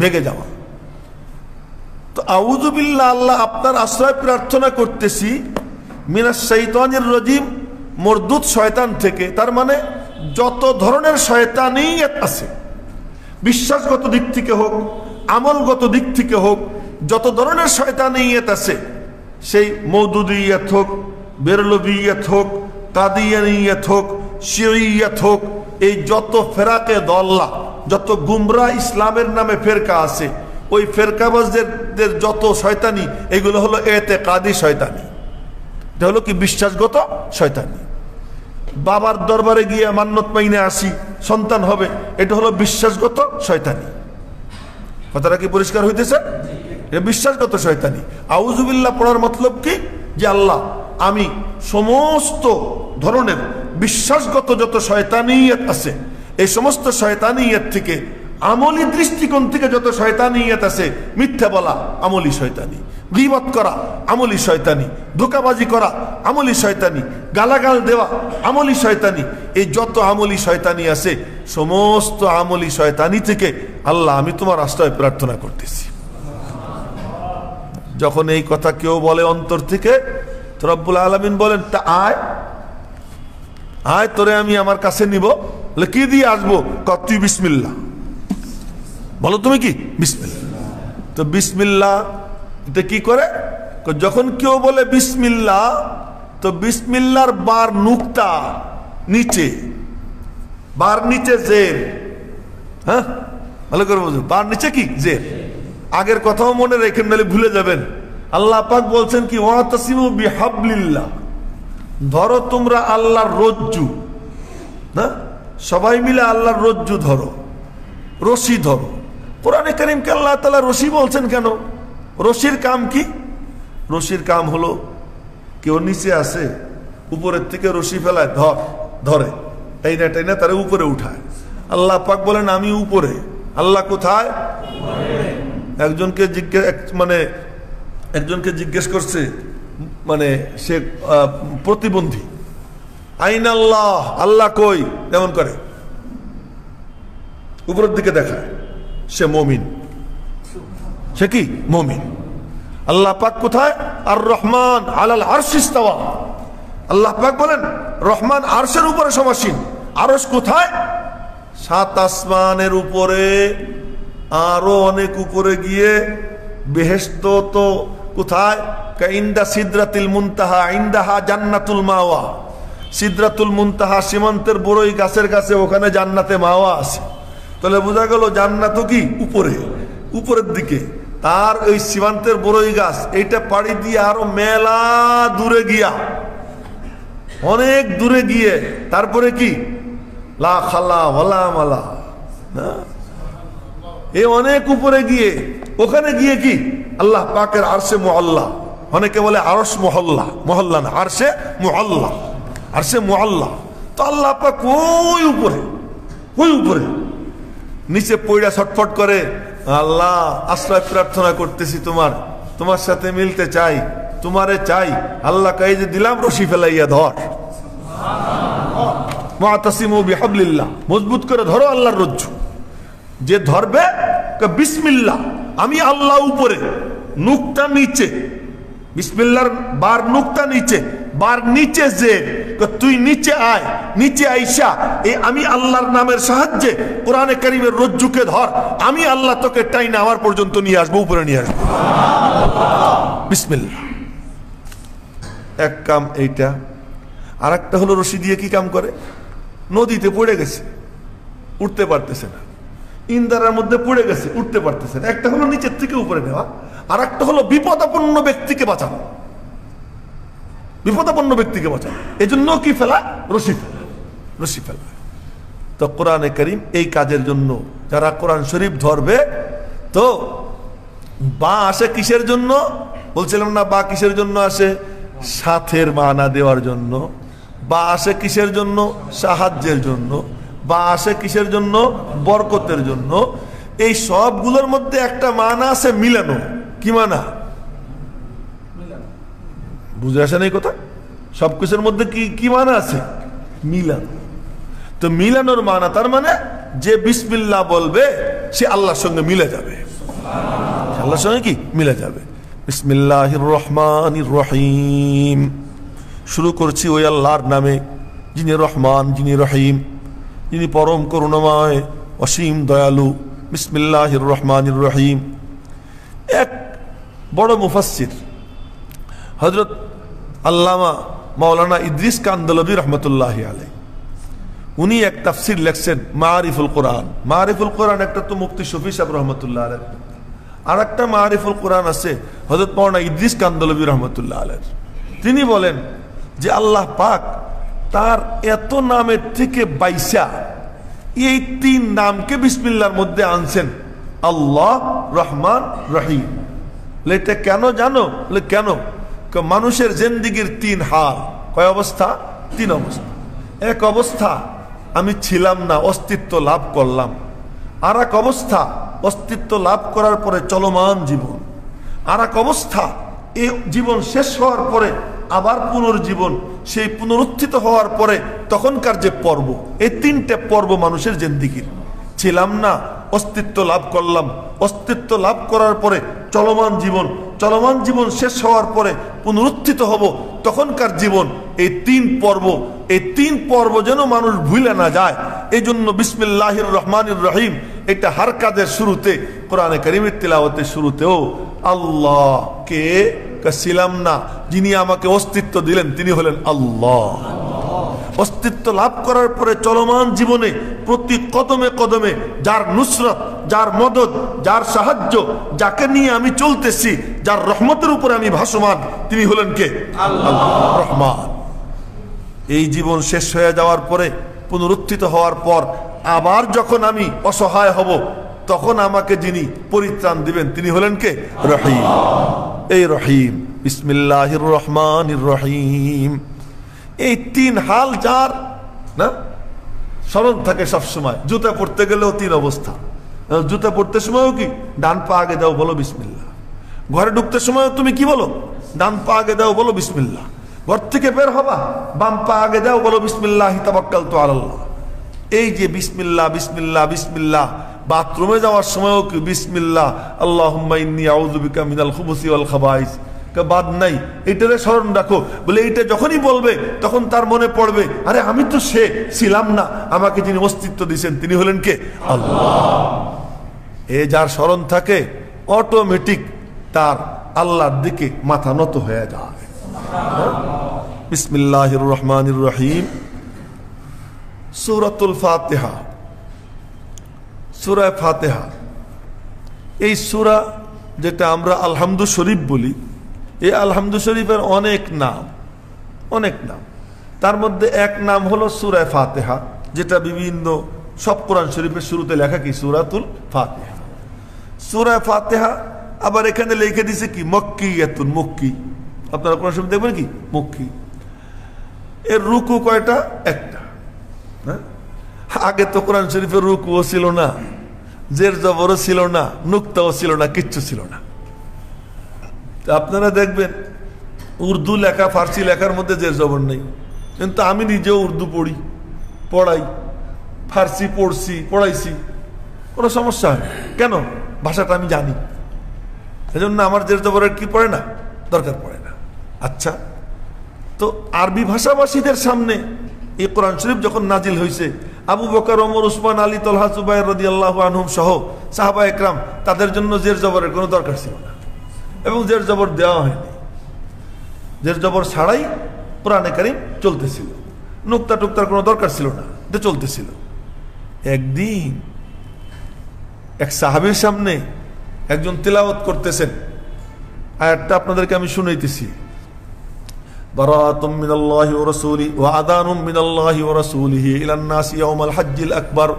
ভেগে যাওয়া। তো আউযুবিল্লাহ, আল্লাহ আপনার আশ্রয় প্রার্থনা করতেছি মিনাশ শাইতানির রাজিম, মরদুদ শয়তান থেকে। তার মানে যত ধরনের শয়তানিয়ত আছে, বিশ্বাসগত দিক থেকে হোক, আমলগত দিক থেকে হোক, যত ধরনের শয়তানিয়ত আছে, সেই মওদুদিয়ত হোক, বেরলভিয়ত হোক, কাদিয়ানিয়ত হোক, শিয়িয়ত হোক, এই যত ফেরাকে দল্লা, যত গুমরা ইসলামের নামে ফেরকা আছে, ওই ফেরকাবাজদের যত শয়তানি, এগুলো হলো এতেকাদি শয়তানি। এটা হলো কি? বিশ্বাসগত শয়তানি। বাবার দরবারে গিয়ে মান্নত মাইনে আসি সন্তান হবে, এটা হলো বিশ্বাসগত শয়তানি। কথাটা কি পরিষ্কার হইতেছে? এটা বিশ্বাসগত শয়তানি। আউযুবিল্লাহ পড়ার মতলব কি? যে আল্লাহ, আমি সমস্ত ধরনের বিশ্বাসগত যত শয়তানিয়ত আছে, এই সমস্ত শয়তানিয়ত থেকে, আমলি দৃষ্টিকোণ থেকে যত শয়তানিয়ত আছে, মিথ্যা বলা আমলি শয়তানি, গীবত করা আমলি শয়তানি, ধোঁকাবাজি করা আমলি শয়তানি, গালাগাল দেওয়া আমলি শয়তানি, এই যত আমলি শয়তানি আছে, সমস্ত আমলি শয়তানি থেকে আল্লাহ আমি তোমার আশ্রয় প্রার্থনা করতেছি। যখন এই কথা কেউ বলে অন্তর থেকে, তো রব্বুল আলামিন বলেন, তা আয় আয়, তোরে আমি আমার কাছে নিব। বলে কি দিয়ে আসবো? তুই বিসমিল্লাহ বলো। তুমি কি বিসমিল্লাহ? তো বিসমিল্লাহ এটা কি করে? যখন কেউ বলে বিসমিল্লাহ, তো বিসমিল্লাহর বার নুক্তা নিচে, বার নিচে জের। হ্যাঁ, ভালো করে বুঝুন, বার নিচে কি জের। আগের কথাও মনে রেখেন, নাহলে ভুলে যাবেন। আল্লাহ পাক বলছেন কি, ওয়াতাসিমু বিহাবলিল্লাহ, ধরো তোমরা আল্লাহর রজ্জু। না, সবাই মিলে আল্লাহর রজ্জু ধরো, রশি ধরো। কোরআনে কারীমকে আল্লাহ তাআলা রশি বলছেন কেন? রশির কাম কি? রশির কাম হলো, কেউ নিচে আসে, উপরের থেকে রশি ফেলায়, ধরে টাইনা টাইনা তারা উপরে উঠায়। আল্লাহ পাক বলেন আমি উপরে। আল্লাহ কোথায়? একজনকে জিজ্ঞেস করছে, মানে সে প্রতিবন্ধী, আইন আল্লাহ, আল্লাহ কই, যেমন করে উপরের দিকে দেখায়, সে মুমিন। সে কি? মুমিন। আল্লাহ পাক কোথায়? আর রহমান আলাল আরশ ইস্তাওয়া। আল্লাহ পাক বলেন রহমান আরশের উপরে সমাসীন। আরশ কোথায়? 7 আসমানের উপরে, আরো অনেক উপরে গিয়ে। বেহেশত তো কোথায়? ইনদা সিদরাতুল মুনতাহা ইনদাহা জান্নাতুল মাওয়া। সিদরাতুল মুনতাহা সীমান্তের বড়ই গাছের কাছে, ওখানে জান্নাতে মাওয়া আছে। তাহলে বোঝা গেল জান্নাত কি উপরে, উপরের দিকে। তার ওই সীমান্তের বড়ই গাছ, এইটা পাড়ি দিয়ে আরো মেলা দূরে গিয়া, অনেক দূরে গিয়ে, তারপরে কি লা খালা ওয়ালা মালা, না এ অনেক উপরে গিয়ে, ওখানে গিয়ে কি আল্লাহ পাকের আরশে মুআল্লা। অনেকে বলে আরশ মহল্লা, মহল্লা না, আরশে মুআল্লা, আরশে মুআল্লা। তো আল্লাহ পাক ওই উপরে, ওই উপরে। নিচে পয়ড়া ছটফট করে, আল্লাহ আশ্রয় প্রার্থনা করতেছি তোমার সাথে মিলতে চাই, তোমারে চাই। আল্লাহ কই যে দিলাম, রশি ফেলাইয়া ধর। ওয়াতাসিমু বিহাবলিল্লাহ, মজবুত করে ধরো আল্লাহর রজ্জু। যে ধরবে বিসমিল্লাহ, আমি আল্লাহ উপরে, নুকটা নিচে। বিসমিল্লাহর বার নুকটা নিচে, বার নিচে যে, তুই নিচে আয়, নিচে আইসা এই আমি আল্লাহর নামের সাহায্যে কোরআনে কারীমের রজ্জুকে ধর, আমি আল্লাহ তোকে টাইনা আমার পর্যন্ত নিয়ে আসবো, উপরে নিয়ে আসবো। বিসমিল্লাহ এক কাম এইটা। আর একটা হলো রশি দিয়ে কি কাম করে? নদীতে পড়ে গেছে, উঠতে পারতেছে না, ইন্দারার মধ্যে পড়ে গেছে, উঠতে পারতেছে না। একটা হলো নিচের থেকে উপরে নেওয়া, আর একটা হলো বিপদাপন্ন ব্যক্তিকে বাঁচানো, বিপদাপন্ন ব্যক্তিকে বাঁচানো। এই জন্য কি ফেলা? রশি ফেলা, রশি ফেলা। তো কোরআনে কারীম এই কাজের জন্য, যারা কোরআন শরীফ ধরবে, তো বা আসে কিসের জন্য? বলছিলাম না বা কিসের জন্য আসে? সাথের মানা দেওয়ার জন্য। বা আসে কিসের জন্য? সাহায্যের জন্য। বা আসে কিসের জন্য? বরকতের জন্য। এই সবগুলোর মধ্যে একটা মানা আছে মিলানো। কি মানা? বুঝে আসেন এই কথা? সবকিছুর মধ্যে কি কি মানা আছে? মিলানো। তো মিলানোর মানা, তার মানে যে বিসমিল্লাহ বলবে সে আল্লাহর সঙ্গে মিলে যাবে, আল্লাহর সঙ্গে কি মিলে যাবে। বিসমিল্লাহির রহমানির রহিম, শুরু করছি ওই আল্লাহর নামে, যিনি রহমান, যিনি রহিম, যিনি পরম করুণাময়, অসীম দয়ালু। বিসমিল্লাহির রহমানির রহিম। এক বড় মুফাসসির হযরত আল্লামা মাওলানা ইদ্রিস কান্দলবী রহমতুল্লাহি আলাইহি, উনি এক তাফসির লেখছেন মারিফুল কোরআন। মারিফুল কোরআন একটা তো মুফতি শফি সাহেব রহমতুল্লাহ আলাইহি, আর একটা মারিফুল কোরআন আছে হযরত মাওলানা ইদ্রিস কান্দলবী রহমতুল্লাহ আলাইহি। তিনি বলেন যে আল্লাহ পাক তার এত নামের থেকে বাইসা এই 3 নামকে বিসমিল্লাহর মধ্যে আনছেন, আল্লাহ, রহমান, রহিম। এটা কেন জানো? কেন? মানুষের জিন্দেগির 3 হাল। কয় অবস্থা? 3 অবস্থা। এক অবস্থা আমি ছিলাম না, অস্তিত্ব লাভ করলাম। আর এক অবস্থা অস্তিত্ব লাভ করার পরে চলমান জীবন। আর এক অবস্থা এই জীবন শেষ হওয়ার পরে আবার পুনর্জীবন, সেই পুনরুত্থিত হওয়ার পরে তখনকার যে পর্ব। এই 3টে পর্ব মানুষের জিন্দেগির। ছিলাম না, অস্তিত্ব লাভ করলাম, অস্তিত্ব লাভ করার পরে চলমান জীবন, চলমান জীবন শেষ হওয়ার পরে পুনরুত্থিত হব, তখনকার জীবন। এই 3 পর্ব, এই 3 পর্ব যেন মানুষ ভুলে না যায়, এই জন্য বিসমিল্লাহির রহমানির রহিম এটা হার কাজের শুরুতে, কোরআনে কারীমের তিলাওয়াতের শুরুতেও আল্লাহ কে ছিলাম না, যিনি আমাকে অস্তিত্ব দিলেন তিনি হলেন আল্লাহ। অস্তিত্ব লাভ করার পরে চলমান জীবনে প্রতি কদমে কদমে যার নুসরত, যার মদদ, যার সাহায্য, যাকে নিয়ে আমি চলতেছি, যার রহমতের উপরে আমি ভাসমান, তিনি হলেন কে? আল্লাহ রহমান। এই জীবন শেষ হয়ে যাওয়ার পরে, পুনরুত্থিত হওয়ার পর আবার যখন আমি অসহায় হব, তখন আমাকে যিনি পরিত্রাণ দিবেন তিনি হলেন কে? রহিম। এই রহিম, বিসমিল্লাহির রহমানির রহিম, এই 3 হাল যার না স্মরণ থাকে সবসময়। জুতা পড়তে গেলেও 3 অবস্থা। জুতা পড়তে সময়ও কি? ডান পা আগে দাও, বলো বিসমিল্লাহ। ঘরে ঢুকতে সময় তুমি কি বলো? ডান পা আগে দাও, বলো বিসমিল্লাহ। ঘর থেকে বের হবা, বাম পা আগে দাও, বলো বিসমিল্লাহি তাওয়াক্কালতু আলাল্লাহ। এই যে বিসমিল্লাহ, বিসমিল্লাহ, বিসমিল্লাহ। বাথরুমে যাওয়ার সময়ও কি বিসমিল্লাহ, আল্লাহুম্মা ইন্নী আউযু বিকা মিনাল খুবুসি ওয়াল খাবাইস। বাদ নাই, এটারে স্মরণ রাখো। বলে এইটা যখনই বলবে তখন তার মনে পড়বে, আরে আমি তো সে ছিলাম না, আমাকে যিনি অস্তিত্ব দিয়েছেন তিনি হলেন কে? আল্লাহ। এ যার স্মরণ থাকে অটোমেটিক তার আল্লাহর দিকে মাথা নত হয়ে যায়। বিসমিল্লাহির রহমানির রহিম। সূরাতুল ফাতিহা, সূরা ফাতিহা, এই সূরা যেটা আমরা আলহামদু শরীফ বলি, এই আলহামদু শরীফের অনেক নাম, অনেক নাম। তার মধ্যে এক নাম হলো সূরা ফাতিহা, যেটা বিভিন্ন সব কোরআন শরীফের শুরুতে লেখা কি? সূরাতুল ফাতিহা। সূরা ফাতিহা আবার এখানে লিখে দিছে কি? মক্কিয়াতুন, মক্কি। আপনারা কোরআন শরীফ দেখবেন কি? মক্কি। এর রুকু কয়টা? একটা। হ্যাঁ, আগে তো কোরআন শরীফের রুকুও ছিল না, জের জবরও ছিল না, নুক্তাও ছিল না, কিচ্ছু ছিল না। আপনারা দেখবেন উর্দু লেখা, ফার্সি লেখার মধ্যে জের জবর নেই, কিন্তু আমি নিজেও উর্দু পড়ি, পড়াই, ফার্সি পড়ছি, পড়াইছি, কোনো সমস্যা হয় কেন? ভাষাটা আমি জানি, এজন্য আমার জের জবরের কি পড়ে না, দরকার পড়ে না। আচ্ছা, তো আরবি ভাষাভাষীদের সামনে এই কোরআন শরীফ যখন নাজিল হয়েছে, আবু বকর, ওমর, উসমান, আলী, তলহা, জুবাইর রাদিয়াল্লাহু আনহুম সহ সাহাবা একরাম, তাদের জন্য জের জবরের কোনো দরকার ছিল না, এবং জের জবর দেওয়া হয়নি। জের জবর ছাড়াই কোরআনে কারীম চলতেছিল, নুক্তা টুক্তার কোনো দরকার ছিল না, এটা চলতেছিল। একদিন এক সাহাবীর সামনে একজন তিলাওয়াত করতেছেন, আয়াতটা আপনাদেরকে আমি শুনাইতেছি। বারাতুম মিনাল্লাহি ওয়া রাসূলিহি ওয়া আযানুম মিনাল্লাহি ওয়া রাসূলিহি ইলান নাসি ইয়াউমাল হজ্জিল আকবার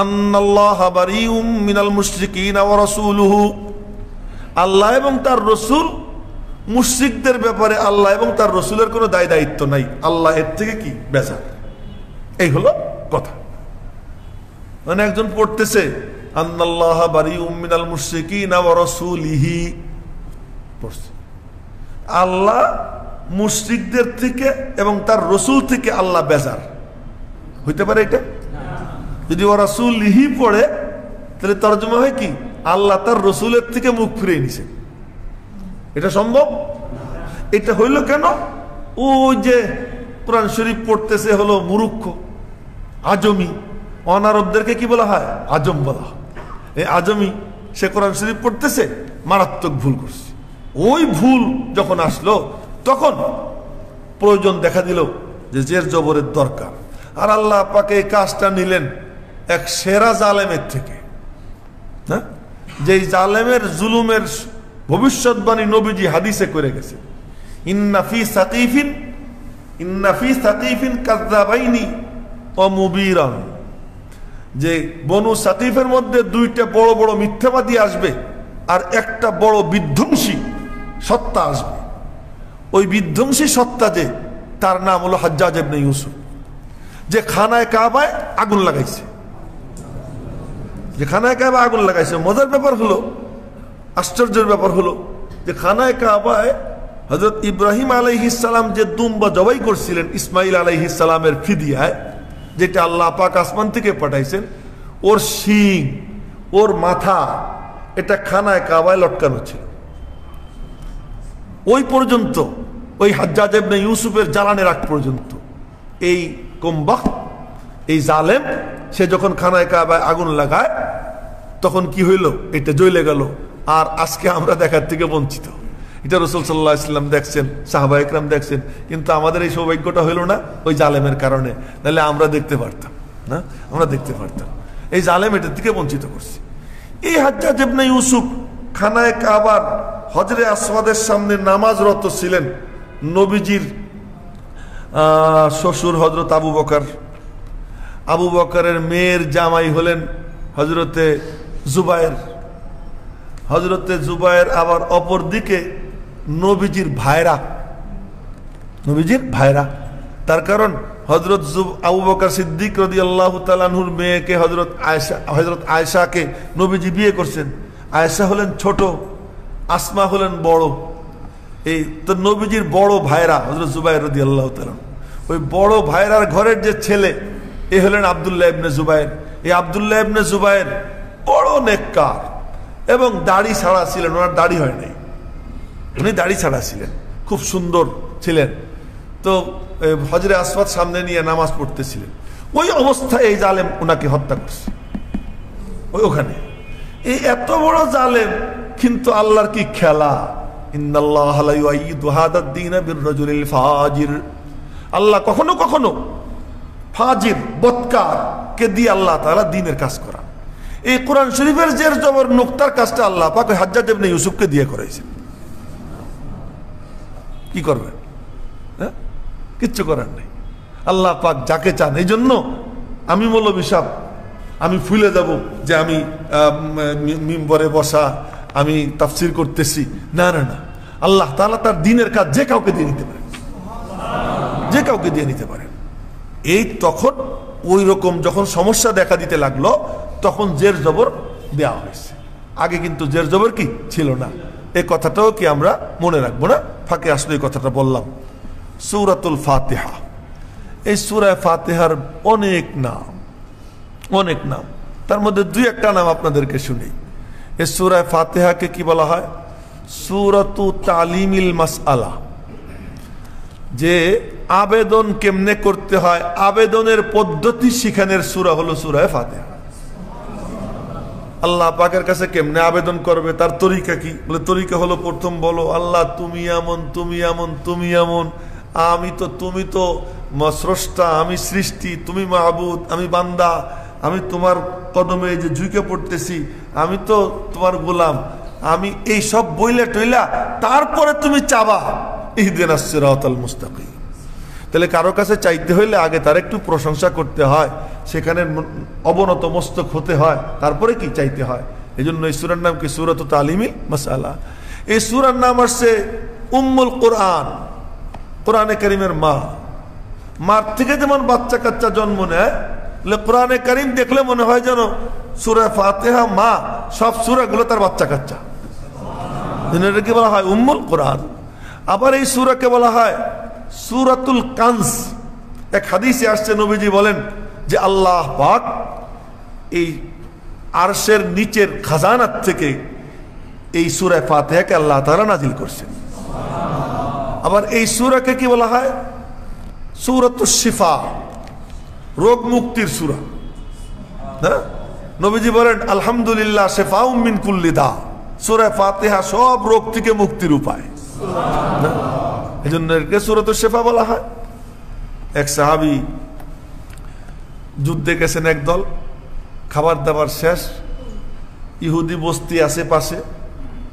আন্নাল্লাহা বারিউম মিনাল মুশরিকিনা ওয়া রাসূলুহু। আল্লাহ এবং তার রসুল, মুশরিকদের ব্যাপারে আল্লাহ এবং তার রসুলের কোনো দায় দায়িত্ব নাই, আল্লাহ এর থেকে কি বেজার। এই হলো কথা। মানে একজন পড়তেছে আন্নাল্লাহা বারিউম মিনাল মুশরিকিনা ওয়া রাসূলিহি, পড়ছে আল্লাহ মুশরিকদের থেকে এবং তার রসুল থেকে আল্লাহ বেজার। হইতে পারে এটা? যদি ওয়া রাসূলিহি পড়ে তাহলে তরজমা হয় কি? আল্লাহ তার রসুলের থেকে মুখ ফিরিয়ে নিছে। এটা সম্ভব? এটা হইল কেন? ও যে কোরআন শরীফ পড়তেছে হলো মুরুক্ষ, আজমি, অনারবদেরকে কি বলা হয়? আজম বলা হয়। এই আজমি, সে কোরআন শরীফ পড়তেছে, মারাত্মক ভুল করছে। ওই ভুল যখন আসলো তখন প্রয়োজন দেখা দিল যে জের জবরের দরকার। আর আল্লাহ পাকে এই কাজটা নিলেন এক সেরা জালেমের থেকে, না? যেই জালেমের জুলুমের ভবিষ্যৎবাণী নবীজি হাদিসে করে গেছে, ইন্না ফি সাকিফিন ইন্না ফি সাকিফিন কাযযাবাইনি ওয়া মুবিরান, যে বনু সাকিফের মধ্যে দুইটা বড় বড় মিথ্যাবাদী আসবে আর একটা বড় বিধ্বংসী সত্তা আসবে। ওই বিধ্বংসী সত্তা যে, তার নাম হলো হাজ্জাজ ইবনে ইউসুফ, যে খানায় কাবায় আগুন লাগাইছে। যে খানায় কাবায় আগুন লাগাইছে, মজার ব্যাপার হলো, আশ্চর্যের ব্যাপার হলো যে খানায় কাবায় হযরত ইব্রাহিম আলাইহিস সালাম যে দুম্বা জবাই করছিলেন ইসমাইল আলাইহিস সালামের ফিদিয়ায়, যেটা আল্লাহ পাক আসমান থেকে পাঠাইছেন, ওর শিং, ওর মাথা, এটা খানায় কাবায় লটকানো ছিল। ওই পর্যন্ত, ওই হাজ্জাজ ইবনে ইউসুফের জ্বালানের আগ পর্যন্ত এই কমবক্ত, এই জালেম, সে যখন খানায় কাবায় আগুন লাগায় তখন কি হইল, এটা জ্বলে গেল। আর আজকে আমরা দেখার থেকে বঞ্চিত। এটা রাসূল সাল্লাল্লাহু আলাইহি ওয়াসাল্লাম দেখছেন, সাহাবা ইকরাম দেখছেন, কিন্তু আমাদের এই সৌভাগ্যটা হইল না ওই জালেমের কারণে। তাহলে আমরা দেখতে পারতাম না, আমরা দেখতে পারতাম। এই জালেম এটার থেকে বঞ্চিত করছে। এই হাজ্জাজ ইবনে ইউসুফ খানায় কাবার হজরে আসওয়াদের সামনে নামাজরত ছিলেন। নবীজির শ্বশুর হযরত আবু বকর, আবু বকরের মেয়ের জামাই হলেন হযরতে জুবায়ের। হযরতে জুবায়ের আবার অপর দিকে নবীজির ভাইরা, নবীজির ভাইরা। তার কারণ হযরত আবু বকর সিদ্দিক রাদিয়াল্লাহু তাআলা আনহুর মেয়েকে হযরত আয়েশাকে নবীজি বিয়ে করছেন। আয়েশা হলেন ছোট, আসমা হলেন বড়। এই তো নবীজির বড় ভাইরা হযরত জুবায়ের রাদিয়াল্লাহু তাআলা, ওই বড় ভাইরার ঘরের যে ছেলে, এ হলেন আব্দুল্লাহ ইবনে জুবায়ের। এই আব্দুল্লাহ ইবনে জুবায়ের বড় নেককার এবং দাড়ি ছাড়া ছিলেন, ওনার দাড়ি হয় নাই, উনি দাড়ি ছাড়া ছিলেন, খুব সুন্দর ছিলেন। তো হজরে আসওয়াদ সামনে নিয়ে নামাজ পড়তেছিলেন, ওই অবস্থায় এই জালেম ওনাকে হত্যা করছে। ওখানে এই এত বড় জালেম, কিন্তু আল্লাহর কি খেলা! ইন্নাল্লাহা লা ইউআইয়িদু হাদাদ দীন বির-রাজুলিল ফাজির। আল্লাহ কখনো কখনো ফাজির, বদকার কে দিয়ে আল্লাহ তাআলা দ্বীনের কাজ করা। এই কোরআন শরীফের জের জবর নুকতার কাজটা আল্লাহ পাক হাজ্জাজ ইবনে ইউসুফকে দিয়ে করাইছেন। কি করবেন? হ্যাঁ, কিচ্ছু করার নেই। আল্লাহ পাক যাকে চান। এই জন্য আমি মৌলভী সাহেব, আমি ফুলে যাব যে আমি মিম্বরে বসা, আমি তাফসির করতেছি, না না না। আল্লাহ তাআলা তার দ্বীনের কাজ যে কাউকে দিয়ে নিতে পারেন, যে কাউকে দিয়ে নিতে পারেন। এই তখন ওই রকম যখন সমস্যা দেখা দিতে লাগলো, তখন জের জবর দেওয়া হয়েছে। আগে কিন্তু জের জবর কি ছিল না। এই কথাটাও কি আমরা মনে রাখবো না? ফাঁকে আসলে এই কথাটা বললাম। সূরাতুল ফাতিহা, এই সূরা ফাতিহার অনেক নাম, অনেক নাম। তার মধ্যে দুই একটা নাম আপনাদেরকে শুনি। এই সূরা ফাতিহাকে কি বলা হয়? সূরাতু তালিমিল মাসআলা, যে আবেদন কেমনে করতে হয়, আবেদনের পদ্ধতি শিখানোর সূরা হলো সূরা ফাতিহা। আল্লাহ পাকের কাছে কেমনে আবেদন করবে, তার তরিকা কি? বলে তরিকা হলো, প্রথম বলো আল্লাহ তুমি এমন, তুমি এমন, তুমি এমন, আমি তো, তুমি তো স্রষ্টা, আমি সৃষ্টি, তুমি মাবুদ, আমি বান্দা, আমি তোমার কদমে যে ঝুঁকে পড়তেছি, আমি তো তোমার গোলাম, আমি এই সব বইলা টইলা তারপরে তুমি চাবা ইহদিনাস সিরাতাল মুস্তাকিম। তাহলে কারো কাছে চাইতে হইলে আগে তার একটু প্রশংসা করতে হয়, সেখানে অবনত মস্তক হতে হয়, তারপরে কি চাইতে হয়। এই জন্য এই সূরার নাম কি? সূরাতু তালিমিল মাসআলা। এই সূরার নাম আসছে উম্মুল কোরআন, কোরআনে কারীমের মা। মার থেকে যেমন বাচ্চা কাচ্চা জন্ম নেয়, কোরআনে কারীম দেখলে মনে হয় যেন সূরা ফাতিহা মা, সব সূরাগুলো তার বাচ্চা কাচ্চা। এটাকে বলা হয় উম্মুল কোরআন। আবার এই সূরাকে বলা হয় সূরাতুল কানজ। এক হাদিসে আসছে, নবীজি বলেন যে আল্লাহ পাক এই আরশের নিচের খাজানাত থেকে এই সূরা ফাতিহাকে আল্লাহ তাআলা নাজিল করছেন। আবার এই সূরাকে কি বলা হয়? সূরাতুশ শিফা, রোগ মুক্তির সূরা। হ্যাঁ, নবীজি বলেন আলহামদুলিল্লাহ শিফাউম মিন কুল্লি দা। সূরা ফাতিহা সব রোগ থেকে মুক্তির উপায়। এই জন্য একে সূরাতুশ শিফা বলা হয়। এক সাহাবী যুদ্ধে গেছেন, একদল, খাবার দাবার শেষ, ইহুদি বস্তি আছে পাশে,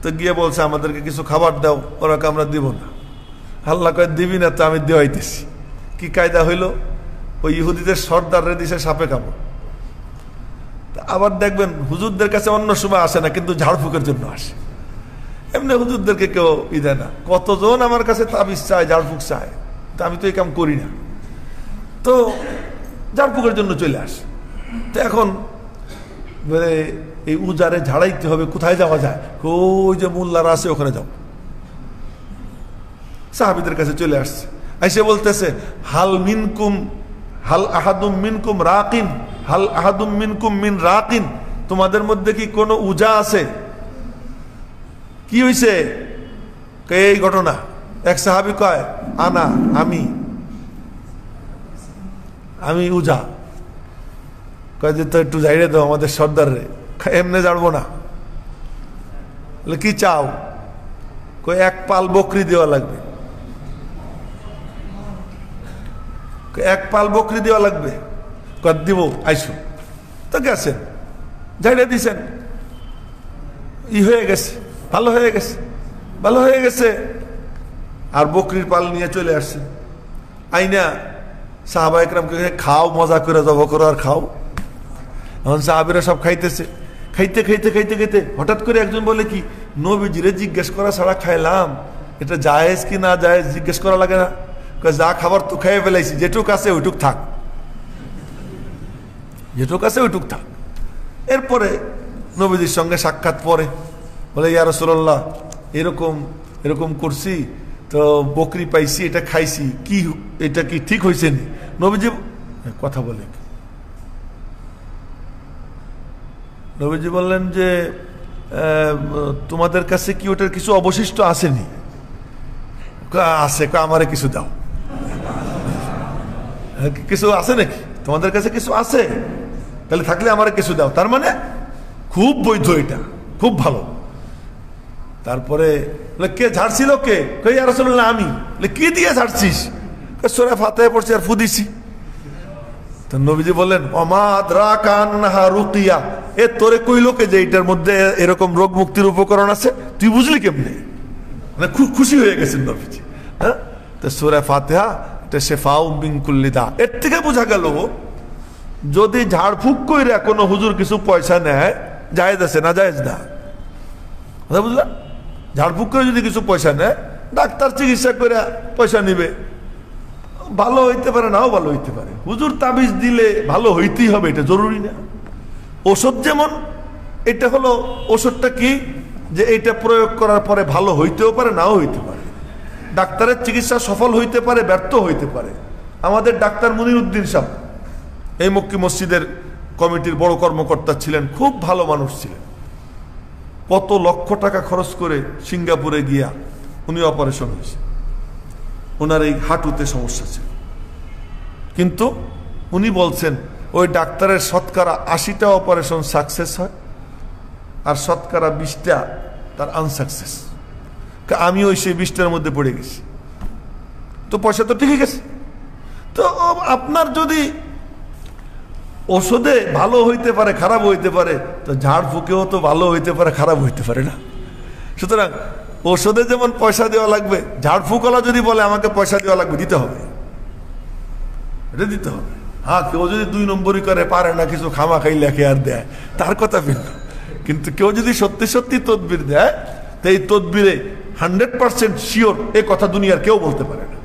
তো গিয়ে বলছে আমাদেরকে কিছু খাবার দাও। ওরা আমরা দিব না। আল্লাহ কয় দিবি না তো আমি দেওয়াইতেছি। কি কায়দা হইল, ওই ইহুদিদের সর্দাররে দিছে সাপে কামড়। আবার দেখবেন হুজুরদের কাছে অন্য সময় আসে না, কিন্তু ঝাড়ফুঁকের জন্য আসে। এমনি হুজুরদেরকে কেউ দেয় না। কতজন আমার কাছে তাবিজ চায়, ঝাড়ফুঁক চায়, তা আমি তো এই কাম করি না, তো ঝাড়ফুঁকের জন্য চলে আসে। তো এখন এই উজারে ঝাড়াইতে হবে, কোথায় যাওয়া যায়? ওই যে মোল্লারা আছে ওখানে যাও। সাহাবীদের কাছে চলে আসছে, এসে বলতেছে হাল মিনকুম হাল আহাদুম মিনকুম রাকিন, হাল আহাদুম মিনকুম মিন রাকিন, তোমাদের মধ্যে কি কোনো উজা আছে? কি হইছে? এই ঘটনা। এক সাহাবী কয় আনা, আমি উজা। কয় যে তো একটু যাইরে দাও আমাদের সর্দার রে। এমনি জানবো না। কি চাও? কয় এক পাল বকরি দেওয়া লাগবে। এক পাল বকরি দেওয়া লাগবে। কয় দিব, আইসো। তো গেছেন, যাইরে দিছেন, হয়ে গেছে, ভালো হয়ে গেছে, ভালো হয়ে গেছে। আর বকরির পাল নিয়ে চলে আসছে। আইনা সাহাবা একরামকে খাও, মজা করে জব করো আর খাও। এখন সাহাবীরা সব খাইতেছে। খাইতে খাইতে খাইতে খাইতে হঠাৎ করে একজন বলে কি, নবীজিরে জিজ্ঞেস করা ছাড়া খাইলাম, এটা জায়েজ কি না জায়েজ জিজ্ঞেস করা লাগে না? যা খাবার তো খাইয়ে ফেলাইছি, যেটুক আছে ওইটুক থাক, যেটুক আছে ওইটুক থাক। এরপরে নবীজির সঙ্গে সাক্ষাৎ পরে বলে ইয়া রাসূলুল্লাহ, এরকম এরকম করছি, তো বকরি পাইছি, এটা খাইছি, কি এটা কি ঠিক হয়েছে? নবীজি কথা বলে, নবীজি বললেন যে তোমাদের কাছে কি ওটার কিছু অবশিষ্ট আসেনি? আছে, আমারে কিছু দাও। কিছু আছে নাকি তোমাদের কাছে? কিছু আছে, তাহলে থাকলে আমারে কিছু দাও। তার মানে খুব বৈধ, এটা খুব ভালো। তারপরে কে ঝাড়ছিল? কে? ইয়া রাসূলুল্লাহ আমি। কি দিয়ে ঝাড়ছিস? সূরা ফাতিহা পড়ছি আর ফু দিছি। তো নবীজি বললেন ওমা আদরাকা আন্নাহা রুকিয়া, এ তোরে কইলো কে যে এটার মধ্যে এরকম রোগ মুক্তির উপকরণ আছে? তুই বুঝলি কেমনে? মানে খুব খুশি হয়ে গেছেন নবীজি। হ্যাঁ, তো সূরা ফাতিহা এটা শিফাউ মিন কুল্লি দা। এর থেকে বোঝা গেল যদি ঝাড়ফুঁক কইরা কোনো হুজুর কিছু পয়সা নেয়, জায়েজ আছে না জায়েজ না? কথা বুঝলা? ঝাড়ফুঁক করে যদি কিছু পয়সা নেয়, ডাক্তার চিকিৎসা করে পয়সা নিবে, ভালো হইতে পারে, নাও ভালো হইতে পারে। হুজুর তাবিজ দিলে ভালো হইতেই হবে এটা জরুরি না। ওষুধ যেমন, এটা হলো ওষুধটা কি, যে এটা প্রয়োগ করার পরে ভালো হইতেও পারে, নাও হইতে পারে। ডাক্তারের চিকিৎসা সফল হইতে পারে, ব্যর্থ হইতে পারে। আমাদের ডাক্তার মুনিরউদ্দিন সাহেব এই মক্কি মসজিদের কমিটির বড় কর্মকর্তা ছিলেন, খুব ভালো মানুষ ছিলেন। কত লক্ষ টাকা খরচ করে সিঙ্গাপুরে গিয়া উনি অপারেশন হয়েছে। ওনার এই হাঁটুতে সমস্যা ছিল, কিন্তু উনি বলছেন ওই ডাক্তারের শতকরা 80টা অপারেশন সাকসেস হয়, আর শতকরা 20টা তার আনসাকসেস। আমি ওই সেই 20টার মধ্যে পড়ে গেছি। তো পয়সা তো ঠিকই গেছে। তো আপনার যদি ওষুধে ভালো হইতে পারে, খারাপ হইতে পারে, তো ঝাড়ফুঁকেও তো ভালো হইতে পারে, খারাপ হইতে পারে না? সুতরাং ওষুধে যেমন পয়সা দেওয়া লাগবে, ঝাড়ফুঁকওয়ালা যদি বলে আমাকে পয়সা দেওয়া লাগবে, দিতে হবে, এটা দিতে হবে। হ্যাঁ, কেউ যদি 2 নম্বরই করে, পারে না কিছু, খামা খাই লেখে আর দেয়, তার কথা ভিন্ন। কিন্তু কেউ যদি সত্যি সত্যি তদবির দেয়, তো এই তদবিরে 100% শিওর, এই কথা দুনিয়ার কেউ বলতে পারে না।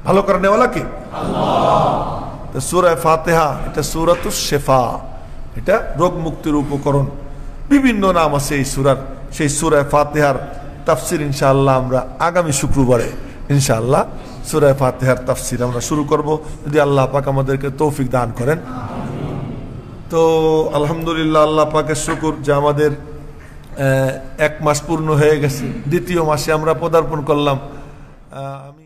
ভালো করে নেওয়ালা কি? আল্লাহ। সূরা ফাতিহা এটা সূরাতুশ শিফা, এটা রোগ মুক্তির উপকরণ। বিভিন্ন নাম আছে এই সূরার। সেই সূরা ফাতিহার তাফসির ইনশাআল্লাহ আমরা আগামী শুক্রবারে ইনশাআল্লাহ সূরা ফাতিহার তাফসির আমরা শুরু করব, যদি আল্লাহ পাক আমাদেরকে তৌফিক দান করেন। তো আলহামদুলিল্লাহ, আল্লাহ পাকের শুকর যে আমাদের 1 মাস পূর্ণ হয়ে গেছে, দ্বিতীয় মাসে আমরা পদার্পণ করলাম। আমি